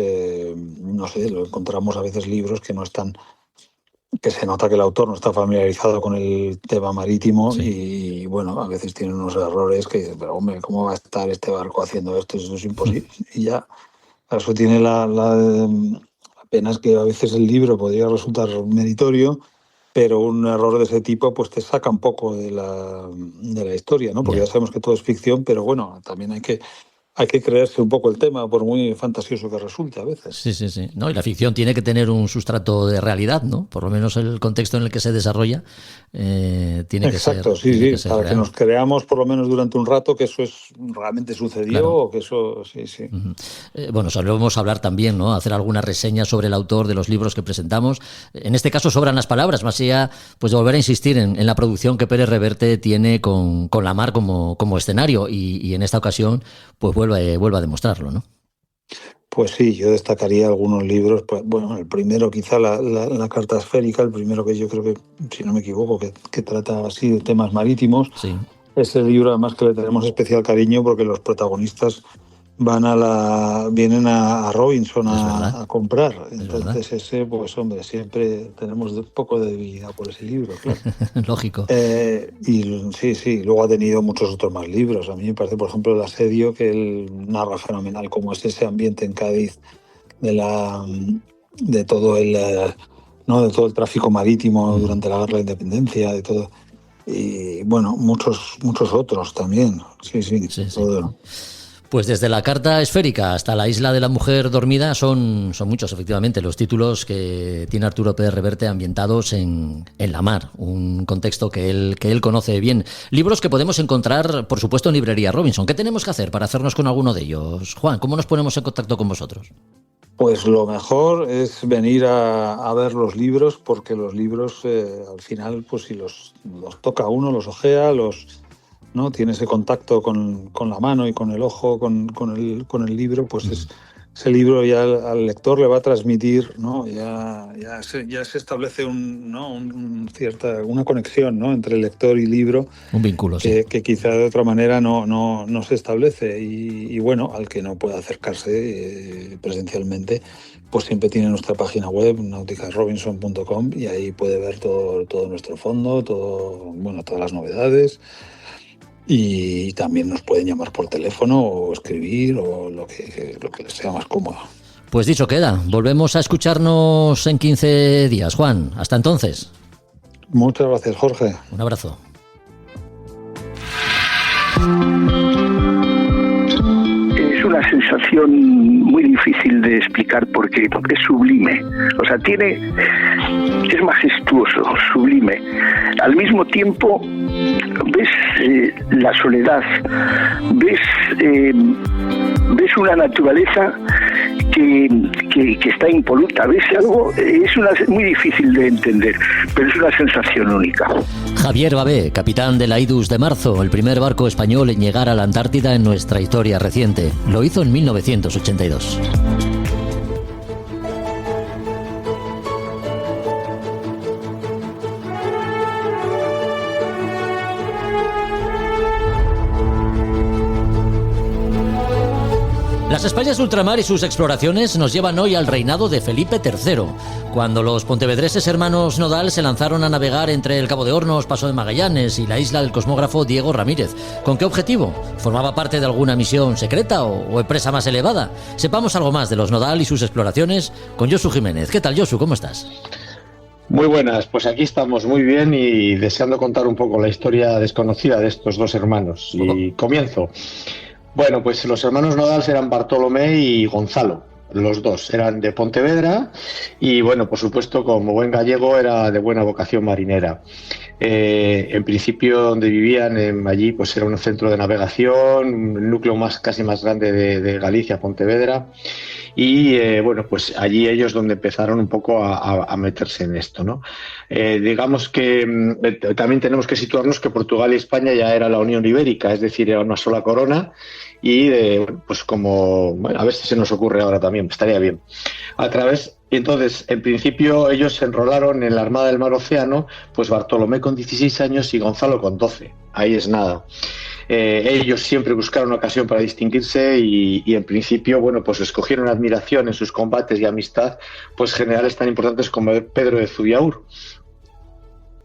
no sé, lo encontramos a veces libros que no están, que se nota que el autor no está familiarizado con el tema marítimo y bueno, a veces tienen unos errores que dices, pero hombre, ¿cómo va a estar este barco haciendo esto? Eso es imposible. Y ya. Eso tiene la pena, es que a veces el libro podría resultar meritorio, pero un error de ese tipo pues te saca un poco de la historia, ¿no? Porque ya sabemos que todo es ficción, pero bueno, también hay que creerse un poco el tema, por muy fantasioso que resulte a veces. Sí. No, y la ficción tiene que tener un sustrato de realidad, ¿no? Por lo menos el contexto en el que se desarrolla tiene que ser. Exacto, sí, para real. Que nos creamos por lo menos durante un rato que eso realmente sucedió, claro. O que eso, sí. Bueno, solemos hablar también, ¿no? Hacer alguna reseña sobre el autor de los libros que presentamos. En este caso sobran las palabras, más allá pues de volver a insistir en la producción que Pérez Reverte tiene con la mar como escenario y en esta ocasión pues vuelve a demostrarlo, ¿no? Pues sí, yo destacaría algunos libros. Pues, bueno, el primero quizá la carta esférica, el primero que yo creo que, si no me equivoco, que trata así de temas marítimos. Sí. Es el libro además que le tenemos especial cariño porque los protagonistas vienen a Robinson a comprar. Entonces ese, pues hombre, siempre tenemos un poco de debilidad por ese libro, claro. Lógico. Y sí, luego ha tenido muchos otros más libros. A mí me parece, por ejemplo, El asedio, que él narra fenomenal cómo es ese ambiente en Cádiz de todo el tráfico marítimo durante la guerra de la independencia, de todo. Y bueno, muchos otros también. Sí. Todo. Pues desde la carta esférica hasta la isla de la mujer dormida son muchos, efectivamente, los títulos que tiene Arturo Pérez Reverte ambientados en la mar, un contexto que él conoce bien. Libros que podemos encontrar, por supuesto, en Librería Robinson. ¿Qué tenemos que hacer para hacernos con alguno de ellos? Juan, ¿cómo nos ponemos en contacto con vosotros? Pues lo mejor es venir a ver los libros, porque los libros al final, pues si los toca uno, los ojea, ¿no? Tiene ese contacto con la mano y con el ojo, con el libro, pues ese libro ya al lector le va a transmitir, ¿no? Ya se establece una conexión, ¿no? Entre el lector y libro, un vínculo, que quizá de otra manera no se establece, y bueno, al que no pueda acercarse presencialmente, pues siempre tiene nuestra página web, nauticasrobinson.com, y ahí puede ver todo nuestro fondo, todas las novedades. Y también nos pueden llamar por teléfono o escribir o lo que les sea más cómodo. Pues dicho queda, volvemos a escucharnos en 15 días. Juan, hasta entonces. Muchas gracias, Jorge. Un abrazo. Es una sensación muy difícil de explicar porque es sublime. O sea, es majestuoso, sublime. Al mismo tiempo ves la soledad, ves una naturaleza que está impoluta, ves algo, muy difícil de entender, pero es una sensación única. Javier Babé, capitán de la Idus de Marzo, el primer barco español en llegar a la Antártida en nuestra historia reciente. Lo hizo en 1982. Las Españas de ultramar y sus exploraciones nos llevan hoy al reinado de Felipe III, cuando los pontevedreses hermanos Nodal se lanzaron a navegar entre el Cabo de Hornos, Paso de Magallanes y la isla del cosmógrafo Diego Ramírez. ¿Con qué objetivo? ¿Formaba parte de alguna misión secreta o empresa más elevada? Sepamos algo más de los Nodal y sus exploraciones con Josu Jiménez. ¿Qué tal, Josu? ¿Cómo estás? Muy buenas, pues aquí estamos muy bien y deseando contar un poco la historia desconocida de estos dos hermanos. Y comienzo. Bueno, pues los hermanos Nodal eran Bartolomé y Gonzalo. Los dos eran de Pontevedra y, bueno, por supuesto, como buen gallego, era de buena vocación marinera. En principio, donde vivían allí, pues era un centro de navegación, el núcleo casi más grande de Galicia, Pontevedra. Y bueno, pues allí ellos donde empezaron un poco a meterse en esto, ¿no? Digamos que también tenemos que situarnos que Portugal y España ya era la Unión Ibérica, es decir, era una sola corona. Y pues como, bueno, a ver si se nos ocurre ahora también, estaría bien. Entonces, en principio ellos se enrolaron en la Armada del Mar Océano, pues Bartolomé con 16 años y Gonzalo con 12. Ahí es nada. Ellos siempre buscaron ocasión para distinguirse y en principio, bueno, pues escogieron admiración en sus combates y amistad, pues generales tan importantes como Pedro de Zubiaur.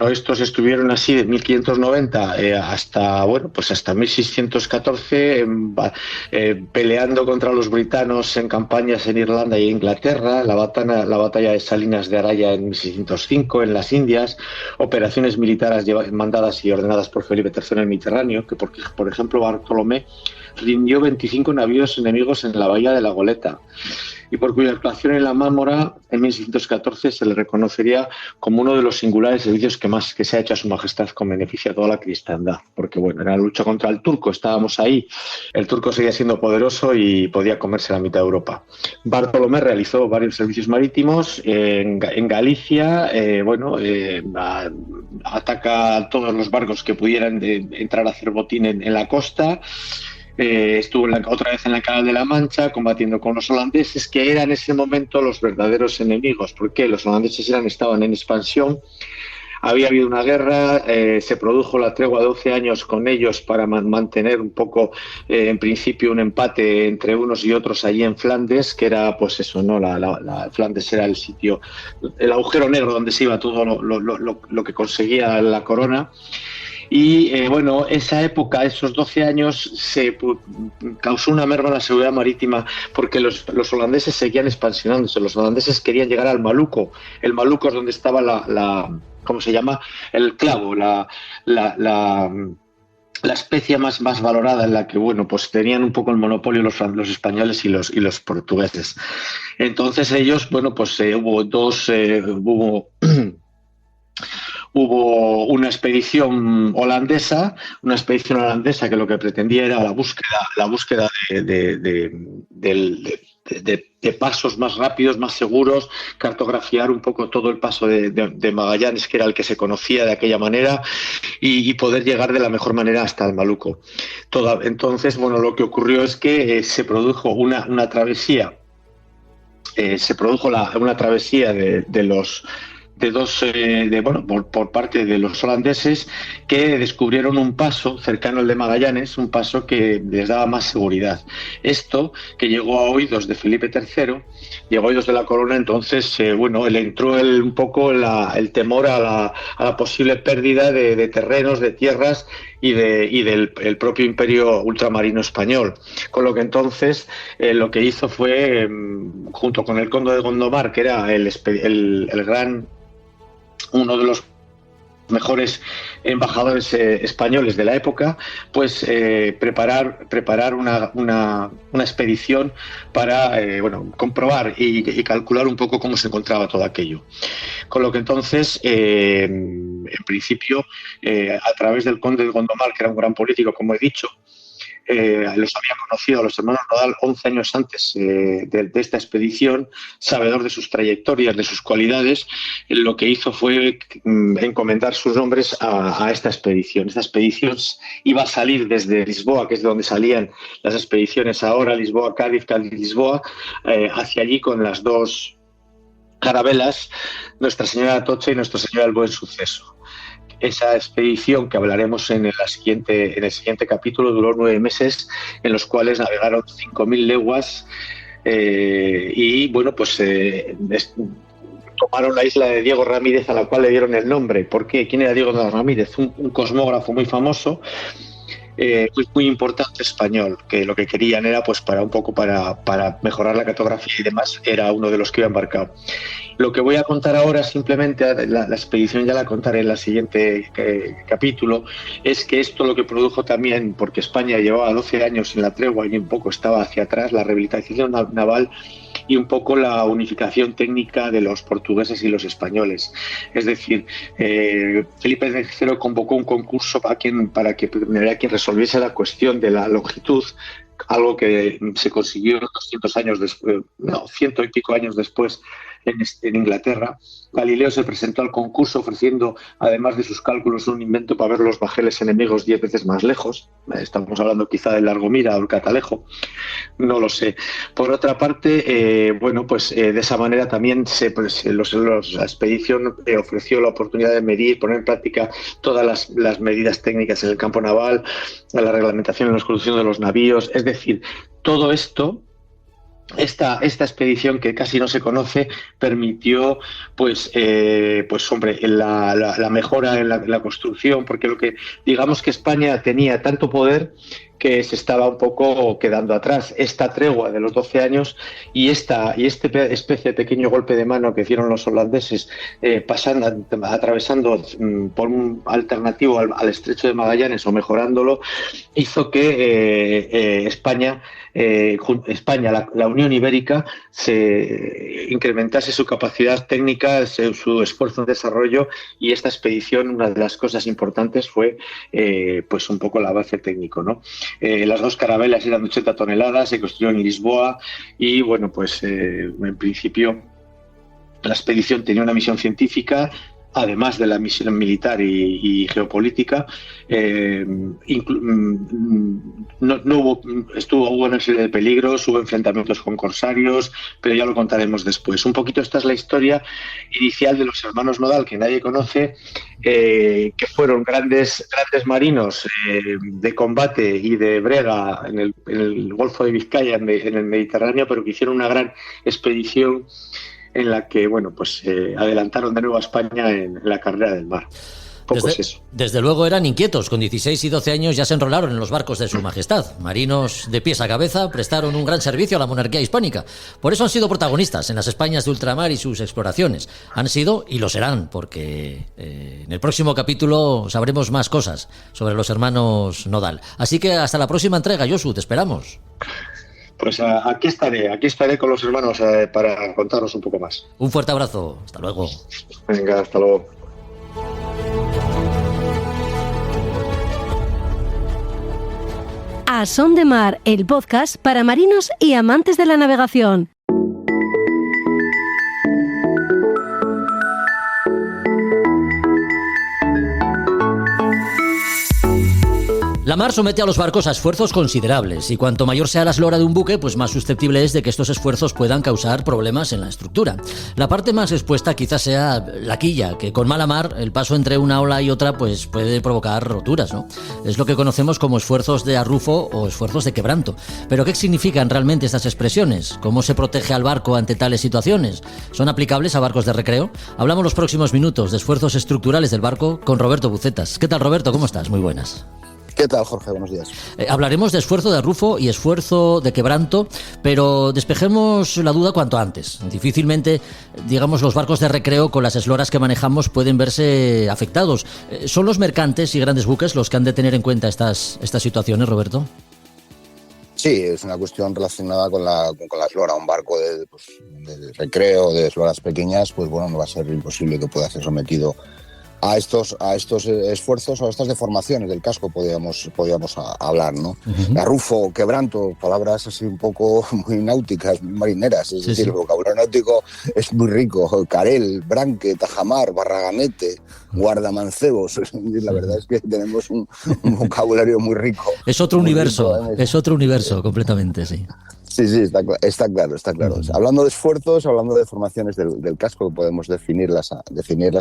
Estos estuvieron así de 1590 hasta 1614 peleando contra los britanos en campañas en Irlanda y Inglaterra, la batalla de Salinas de Araya en 1605 en las Indias, operaciones militares mandadas y ordenadas por Felipe III en el Mediterráneo, que por ejemplo Bartolomé rindió 25 navíos enemigos en la bahía de la Goleta, y por cuya actuación en la Mámora en 1614 se le reconocería como uno de los singulares servicios que se ha hecho a su majestad con beneficio a toda la cristiandad, porque bueno, era la lucha contra el turco, estábamos ahí, el turco seguía siendo poderoso y podía comerse la mitad de Europa. Bartolomé realizó varios servicios marítimos en Galicia, ataca a todos los barcos que pudieran entrar a hacer botín en la costa. Estuvo otra vez en la Canal de la Mancha combatiendo con los holandeses, que eran en ese momento los verdaderos enemigos, porque los holandeses estaban en expansión, había habido una guerra, se produjo la tregua de 12 años con ellos para mantener un poco, en principio, un empate entre unos y otros allí en Flandes, que era pues eso, ¿no? La Flandes era el sitio, el agujero negro donde se iba todo lo que conseguía la corona. Y bueno, esa época, esos 12 años, se causó una merma en la seguridad marítima porque los holandeses seguían expansionándose. Los holandeses querían llegar al Maluco. El Maluco es donde estaba ¿cómo se llama? El clavo, la especie más valorada, en la que, bueno, pues tenían un poco el monopolio los españoles y los portugueses. Entonces ellos, bueno, pues hubo una expedición holandesa que lo que pretendía era la búsqueda de pasos más rápidos, más seguros, cartografiar un poco todo el paso de Magallanes, que era el que se conocía de aquella manera, y poder llegar de la mejor manera hasta el Maluco. Entonces, bueno, lo que ocurrió es que se produjo una travesía. Una travesía por parte de los holandeses, que descubrieron un paso cercano al de Magallanes, un paso que les daba más seguridad. Esto, que llegó a oídos de Felipe III, llegó a oídos de la corona. Entonces, le entró un poco el temor a la posible pérdida de terrenos, de tierras y del propio imperio ultramarino español. Con lo que entonces lo que hizo fue, junto con el conde de Gondomar, que era uno de los mejores embajadores españoles de la época, pues preparar una expedición para comprobar y calcular un poco cómo se encontraba todo aquello. Con lo que entonces, en principio, a través del conde de Gondomar, que era un gran político, como he dicho, los había conocido a los hermanos Nodal 11 años antes de esta expedición, sabedor de sus trayectorias, de sus cualidades. Lo que hizo fue encomendar sus nombres a esta expedición. Esta expedición iba a salir desde Lisboa, que es de donde salían las expediciones ahora, Lisboa-Cádiz, Cádiz-Lisboa, hacia allí con las dos carabelas, Nuestra Señora de Atocha y Nuestra Señora del Buen Suceso. Esa expedición, que hablaremos en el siguiente capítulo, duró 9 meses, en los cuales navegaron 5.000 leguas y, bueno, pues tomaron la isla de Diego Ramírez, a la cual le dieron el nombre. ¿Por qué? ¿Quién era Diego Ramírez? Un cosmógrafo muy famoso, muy importante español, que lo que querían era, pues, para mejorar la cartografía y demás, era uno de los que iba embarcado. Lo que voy a contar ahora, simplemente, la expedición ya la contaré en el siguiente capítulo, es que esto lo que produjo también, porque España llevaba 12 años en la tregua y un poco estaba hacia atrás, la rehabilitación naval y un poco la unificación técnica de los portugueses y los españoles. Es decir, Felipe III convocó un concurso para quien resolviese la cuestión de la longitud, algo que se consiguió 200 años después, 100 y pico años después, en Inglaterra. Galileo se presentó al concurso ofreciendo, además de sus cálculos, un invento para ver los bajeles enemigos 10 veces más lejos. Estamos hablando quizá del Largomira o el Catalejo, no lo sé. Por otra parte, de esa manera también la expedición ofreció la oportunidad de medir, poner en práctica todas las medidas técnicas en el campo naval, la reglamentación en la construcción de los navíos. Es decir, todo esto, esta expedición, que casi no se conoce, permitió la mejora en la construcción, porque digamos que España tenía tanto poder que se estaba un poco quedando atrás. Esta tregua de los 12 años y esta especie de pequeño golpe de mano que hicieron los holandeses, atravesando por un alternativo al estrecho de Magallanes o mejorándolo, hizo que España, la Unión Ibérica, se incrementase su capacidad técnica, su esfuerzo en desarrollo, y esta expedición, una de las cosas importantes fue un poco el avance técnico, ¿no? Las dos carabelas eran de 80 toneladas, se construyeron en Lisboa y, en principio la expedición tenía una misión científica, además de la misión militar y geopolítica. Hubo una serie de peligros, hubo enfrentamientos con corsarios, pero ya lo contaremos después. Un poquito esta es la historia inicial de los hermanos Nodal, que nadie conoce, que fueron grandes marinos de combate y de brega en el Golfo de Vizcaya, en el Mediterráneo, pero que hicieron una gran expedición en la que adelantaron de nuevo a España en la carrera del mar. Poco es eso. Desde luego eran inquietos. Con 16 y 12 años ya se enrolaron en los barcos de su majestad. Marinos de pies a cabeza, prestaron un gran servicio a la monarquía hispánica. Por eso han sido protagonistas en las Españas de ultramar y sus exploraciones. Han sido y lo serán, porque en el próximo capítulo sabremos más cosas sobre los hermanos Nodal. Así que hasta la próxima entrega, Josu, te esperamos. Pues aquí estaré con los hermanos para contaros un poco más. Un fuerte abrazo. Hasta luego. Venga, hasta luego. A Son de Mar, el podcast para marinos y amantes de la navegación. La mar somete a los barcos a esfuerzos considerables y cuanto mayor sea la eslora de un buque, pues más susceptible es de que estos esfuerzos puedan causar problemas en la estructura. La parte más expuesta quizás sea la quilla, que con mala mar el paso entre una ola y otra pues puede provocar roturas, ¿no? Es lo que conocemos como esfuerzos de arrufo o esfuerzos de quebranto. ¿Pero qué significan realmente estas expresiones? ¿Cómo se protege al barco ante tales situaciones? ¿Son aplicables a barcos de recreo? Hablamos los próximos minutos de esfuerzos estructurales del barco con Roberto Bucetas. ¿Qué tal, Roberto? ¿Cómo estás? Muy buenas. ¿Qué tal, Jorge? Buenos días. Hablaremos de esfuerzo de arrufo y esfuerzo de quebranto, pero despejemos la duda cuanto antes. Difícilmente, digamos, los barcos de recreo con las esloras que manejamos pueden verse afectados. ¿Son los mercantes y grandes buques los que han de tener en cuenta estas situaciones, Roberto? Sí, es una cuestión relacionada con la eslora. Un barco de recreo, de esloras pequeñas, pues bueno, no va a ser imposible que pueda ser sometido a estos esfuerzos o a estas deformaciones del casco, podríamos hablar, ¿no? Uh-huh. Arrufo, quebranto, palabras así un poco muy náuticas, muy marineras, es decir, el vocabulario náutico es muy rico. Carel, branque, tajamar, barraganete, guardamancebos. La verdad es que tenemos un vocabulario muy rico. Es otro universo, completamente, sí. Sí, está claro. Uh-huh. Hablando de esfuerzos, hablando de deformaciones del casco, podemos definirlas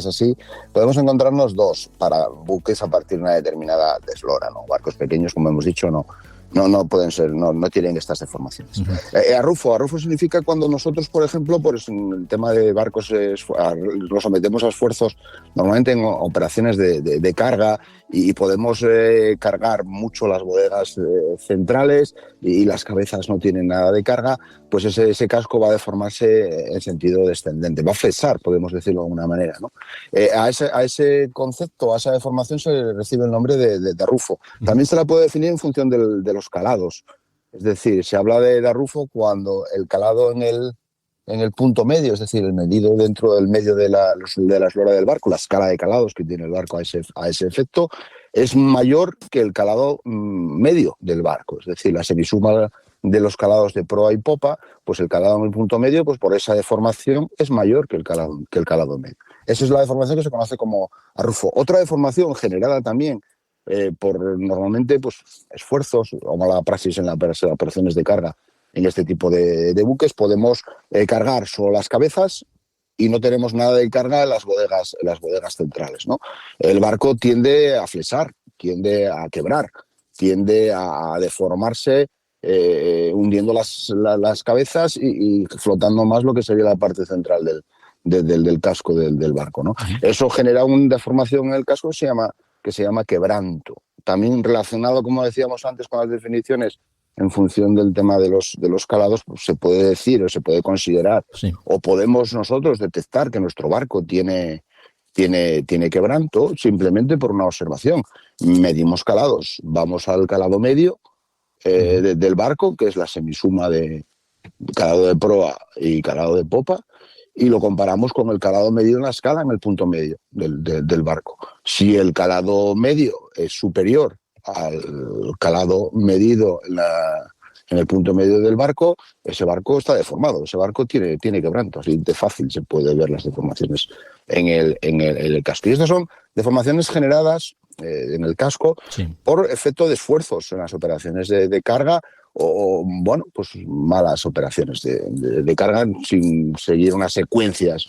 así. Podemos encontrarnos dos para buques a partir de una determinada eslora, ¿no? Barcos pequeños, como hemos dicho, no pueden ser, no tienen estas deformaciones. Uh-huh. Arrufo significa cuando nosotros, por ejemplo, pues en el tema de barcos los sometemos a esfuerzos normalmente en operaciones de carga y podemos cargar mucho las bodegas centrales y las cabezas no tienen nada de carga, pues ese casco va a deformarse en sentido descendente, va a flexar, podemos decirlo de alguna manera, ¿no? A ese concepto, a esa deformación se recibe el nombre de arrufo. También se la puede definir en función de los calados. Es decir, se habla de arrufo cuando el calado en el punto medio, es decir, el medido dentro del medio de la eslora del barco, la escala de calados que tiene el barco a ese efecto, es mayor que el calado medio del barco. Es decir, la semisuma de los calados de proa y popa, pues el calado en el punto medio, pues por esa deformación es mayor que el calado medio. Esa es la deformación que se conoce como arrufo. Otra deformación generada también por normalmente pues esfuerzos, como la praxis en las operaciones de carga en este tipo de buques, podemos cargar solo las cabezas y no tenemos nada de carga en las bodegas centrales, ¿no? El barco tiende a flexar, tiende a quebrar, tiende a deformarse, hundiendo las cabezas y flotando más lo que sería la parte central del casco del barco, ¿no? Uh-huh. Eso genera una deformación en el casco que se llama quebranto. También relacionado, como decíamos antes, con las definiciones en función del tema de los calados, pues se puede decir o se puede considerar, sí, o podemos nosotros detectar que nuestro barco tiene quebranto simplemente por una observación. Medimos calados, vamos al calado medio del barco, que es la semisuma de calado de proa y calado de popa, y lo comparamos con el calado medido en la escala en el punto medio del barco. Si el calado medio es superior al calado medido en el punto medio del barco, ese barco está deformado, ese barco tiene quebranto, así de fácil se puede ver las deformaciones en el casco. Y estas son deformaciones generadas en el casco, sí, por efecto de esfuerzos en las operaciones de carga o bueno, pues malas operaciones de carga sin seguir unas secuencias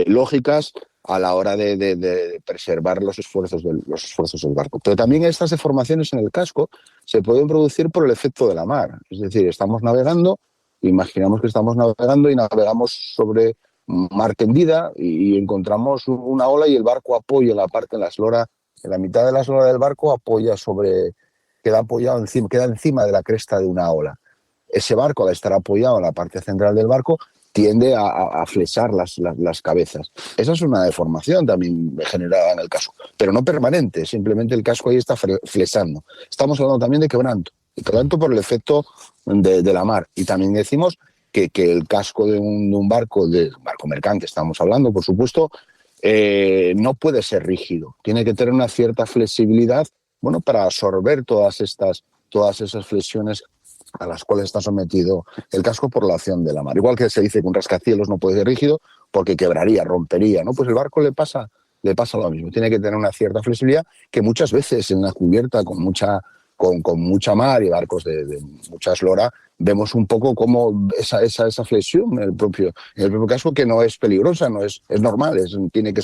lógicas a la hora de preservar los esfuerzos del barco. Pero también estas deformaciones en el casco se pueden producir por el efecto de la mar. Es decir, estamos navegando, imaginamos que estamos navegando y navegamos sobre mar tendida y encontramos una ola y el barco apoya en la eslora en la mitad de la eslora del barco queda apoyado queda encima de la cresta de una ola. Ese barco, al estar apoyado en la parte central del barco, tiende a flexar las cabezas. Esa es una deformación también generada en el casco, pero no permanente, simplemente el casco ahí está flexando. Estamos hablando también de quebranto por el efecto de la mar. Y también decimos que el casco de un barco mercante, estamos hablando, por supuesto, no puede ser rígido. Tiene que tener una cierta flexibilidad, bueno, para absorber todas esas flexiones a las cuales está sometido el casco por la acción de la mar. Igual que se dice que un rascacielos no puede ser rígido porque quebraría, rompería, ¿no? Pues el barco le pasa lo mismo. Tiene que tener una cierta flexibilidad que muchas veces en la cubierta con mucha mar y barcos de mucha eslora vemos un poco como esa flexión en el propio casco, que no es peligrosa, no es normal, tiene que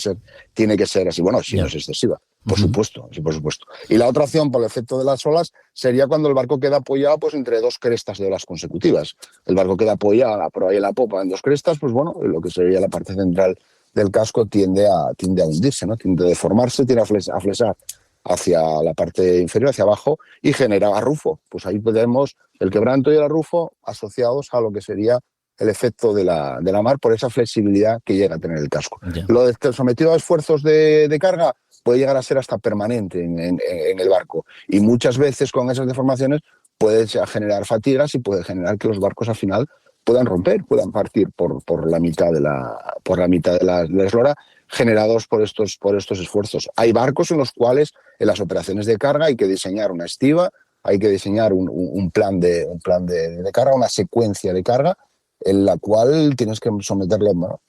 ser así. Bueno, si no es excesiva. Por supuesto, sí, por supuesto. Y la otra opción, por el efecto de las olas, sería cuando el barco queda apoyado pues entre dos crestas de olas consecutivas. El barco queda apoyado por ahí en la popa en dos crestas, pues bueno, lo que sería la parte central del casco tiende a hundirse, ¿no? Tiende a deformarse, tiende a flexar hacia la parte inferior, hacia abajo, y genera arrufo. Pues ahí tenemos el quebranto y el arrufo asociados a lo que sería el efecto de la mar por esa flexibilidad que llega a tener el casco. Yeah. Lo de sometido a esfuerzos de carga puede llegar a ser hasta permanente en el barco, y muchas veces con esas deformaciones puede generar fatigas y puede generar que los barcos al final puedan romper, puedan partir por la mitad de la eslora, generados por estos esfuerzos. Hay barcos en los cuales en las operaciones de carga hay que diseñar una estiba, hay que diseñar un plan de carga, una secuencia de carga, en la cual tienes que someterlo,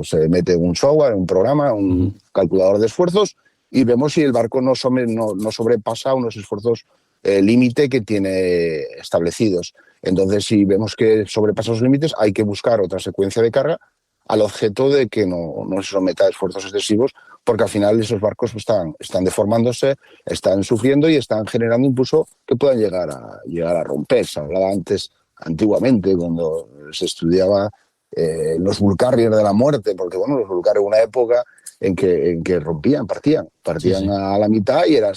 se mete un software, un programa, un calculador de esfuerzos, y vemos si el barco no sobrepasa unos esfuerzos límite que tiene establecidos. Entonces, si vemos que sobrepasa los límites, hay que buscar otra secuencia de carga al objeto de que no se someta a esfuerzos excesivos, porque al final esos barcos están deformándose, están sufriendo y están generando incluso que puedan llegar a romper. Se hablaba antiguamente, cuando se estudiaba los bull carriers de la muerte, porque bueno, los bull carriers, una época en que partían sí. A la mitad, y eran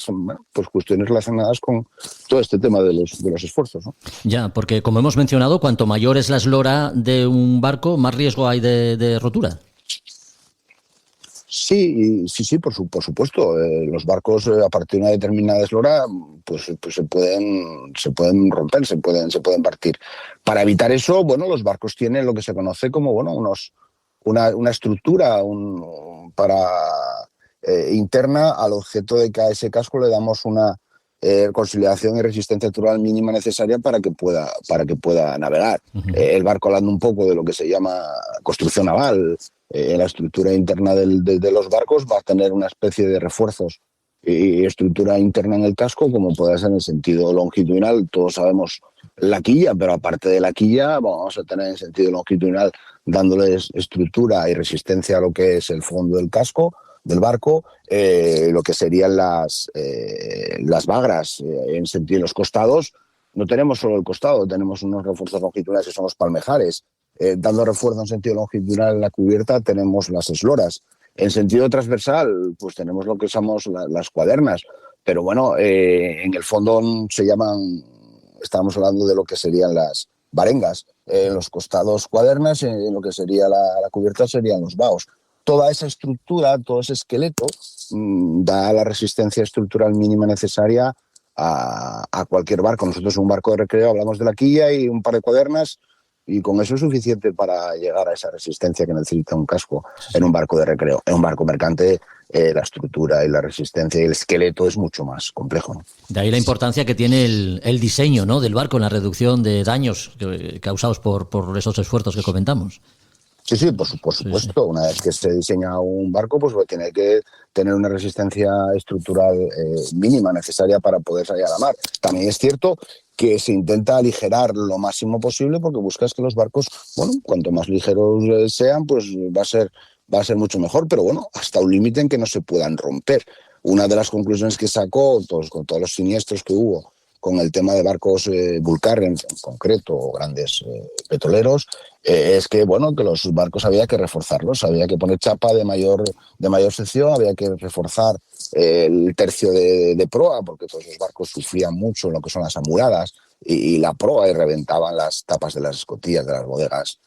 pues cuestiones relacionadas con todo este tema de los esfuerzos, ¿no? Ya, porque como hemos mencionado, cuanto mayor es la eslora de un barco, más riesgo hay de rotura. Sí, por supuesto. Los barcos a partir de una determinada eslora pues se pueden romper, se pueden partir. Para evitar eso, bueno, los barcos tienen lo que se conoce como una estructura interna al objeto de que a ese casco le damos una consolidación y resistencia estructural mínima necesaria para que pueda navegar. El barco, hablando un poco de lo que se llama construcción naval, la estructura interna de los barcos va a tener una especie de refuerzos y estructura interna en el casco, como puede ser en el sentido longitudinal. Todos sabemos la quilla, pero aparte de la quilla vamos a tener en sentido longitudinal dándoles estructura y resistencia a lo que es el fondo del casco del barco, lo que serían las bagras en sentido de los costados. No tenemos solo el costado, tenemos unos refuerzos longitudinales que son los palmejares. Dando refuerzo en sentido longitudinal en la cubierta tenemos las esloras. En sentido transversal, pues tenemos lo que llamamos las cuadernas. Pero bueno, en el fondo estábamos hablando de lo que serían las varengas. En los costados cuadernas, en lo que sería la cubierta serían los baos. Toda esa estructura, todo ese esqueleto, da la resistencia estructural mínima necesaria a cualquier barco. Nosotros en un barco de recreo hablamos de la quilla y un par de cuadernas, y con eso es suficiente para llegar a esa resistencia que necesita un casco en un barco de recreo. En un barco mercante la estructura y la resistencia y el esqueleto es mucho más complejo, ¿no? De ahí la importancia que tiene el diseño, ¿no?, del barco en la reducción de daños causados por esos esfuerzos que comentamos. Sí, por supuesto. Sí. Una vez que se diseña un barco, pues tiene que tener una resistencia estructural mínima necesaria para poder salir a la mar. También es cierto que se intenta aligerar lo máximo posible, porque buscas que los barcos, bueno, cuanto más ligeros sean, pues va a ser mucho mejor, pero bueno, hasta un límite en que no se puedan romper. Una de las conclusiones que sacó con todos los siniestros que hubo con el tema de barcos Vulcar en concreto, o grandes petroleros, es que, bueno, que los barcos había que reforzarlos, había que poner chapa de mayor sección, había que reforzar el tercio de proa, porque todos los barcos sufrían mucho en lo que son las amuradas y la proa, y reventaban las tapas de las escotillas de las bodegas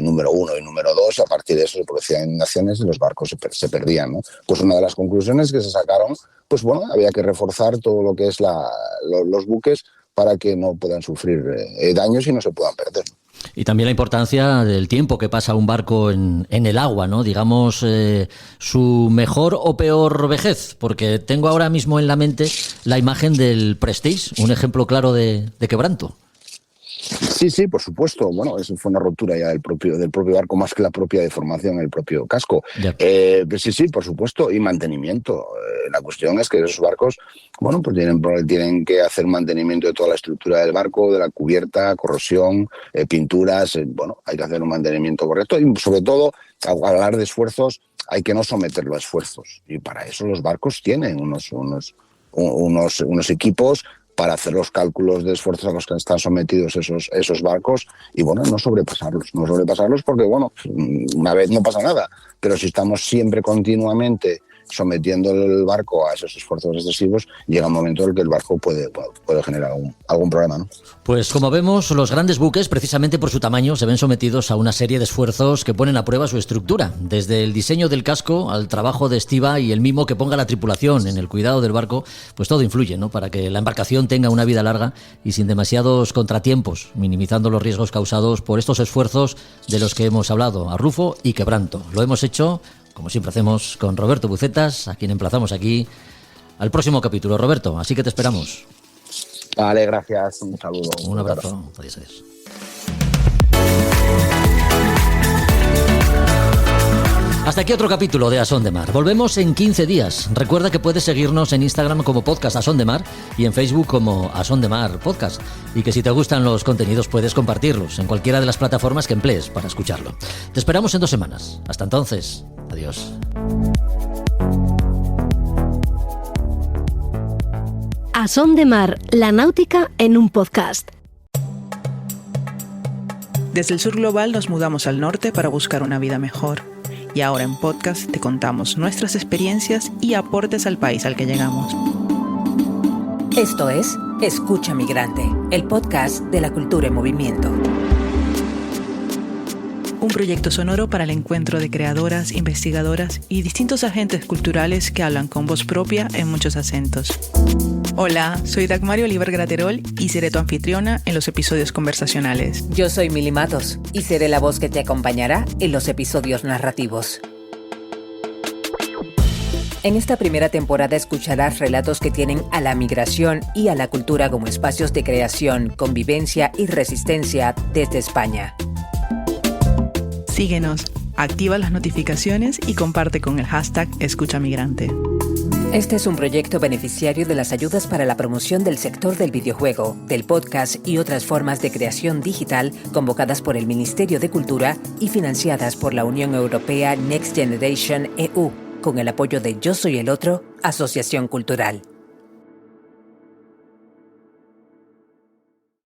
número 1 y número 2, y a partir de eso se producían inundaciones y los barcos se perdían, ¿no? Pues una de las conclusiones que se sacaron, pues bueno, había que reforzar todo lo que es los buques para que no puedan sufrir daños y no se puedan perder. Y también la importancia del tiempo que pasa un barco en el agua, ¿no? Digamos, su mejor o peor vejez, porque tengo ahora mismo en la mente la imagen del Prestige, un ejemplo claro de quebranto. Sí, por supuesto. Bueno, eso fue una rotura ya del propio barco, más que la propia deformación, el propio casco. Sí, por supuesto, y mantenimiento. La cuestión es que esos barcos, bueno, pues tienen que hacer mantenimiento de toda la estructura del barco, de la cubierta, corrosión, pinturas. Bueno, hay que hacer un mantenimiento correcto y, sobre todo, al hablar de esfuerzos, hay que no someterlo a esfuerzos. Y para eso los barcos tienen unos equipos para hacer los cálculos de esfuerzos a los que están sometidos esos barcos y, bueno, no sobrepasarlos porque, bueno, una vez no pasa nada, pero si estamos siempre continuamente sometiendo el barco a esos esfuerzos excesivos, llega un momento en el que el barco puede generar algún problema, ¿no? Pues como vemos, los grandes buques, precisamente por su tamaño, se ven sometidos a una serie de esfuerzos que ponen a prueba su estructura, desde el diseño del casco al trabajo de estiba y el mimo que ponga la tripulación en el cuidado del barco, pues todo influye, ¿no?, para que la embarcación tenga una vida larga y sin demasiados contratiempos, minimizando los riesgos causados por estos esfuerzos de los que hemos hablado, arrufo y quebranto. Lo hemos hecho, como siempre hacemos, con Roberto Bucetas, a quien emplazamos aquí al próximo capítulo. Roberto, así que te esperamos. Vale, gracias. Un saludo. Un abrazo. Adiós, adiós. Hasta aquí otro capítulo de A Son de Mar. Volvemos en 15 días. Recuerda que puedes seguirnos en Instagram como Podcast A Son de Mar y en Facebook como A Son de Mar Podcast. Y que si te gustan los contenidos puedes compartirlos en cualquiera de las plataformas que emplees para escucharlo. Te esperamos en 2 semanas. Hasta entonces. Adiós. A Son de Mar, la náutica en un podcast. Desde el sur global nos mudamos al norte para buscar una vida mejor. Y ahora en podcast te contamos nuestras experiencias y aportes al país al que llegamos. Esto es Escucha Migrante, el podcast de la cultura en movimiento. Un proyecto sonoro para el encuentro de creadoras, investigadoras y distintos agentes culturales que hablan con voz propia en muchos acentos. Hola, soy Dagmari Oliver Graterol y seré tu anfitriona en los episodios conversacionales. Yo soy Mili Matos y seré la voz que te acompañará en los episodios narrativos. En esta primera temporada escucharás relatos que tienen a la migración y a la cultura como espacios de creación, convivencia y resistencia desde España. Síguenos, activa las notificaciones y comparte con el hashtag Escucha Migrante. Este es un proyecto beneficiario de las ayudas para la promoción del sector del videojuego, del podcast y otras formas de creación digital convocadas por el Ministerio de Cultura y financiadas por la Unión Europea Next Generation EU, con el apoyo de Yo Soy el Otro, Asociación Cultural.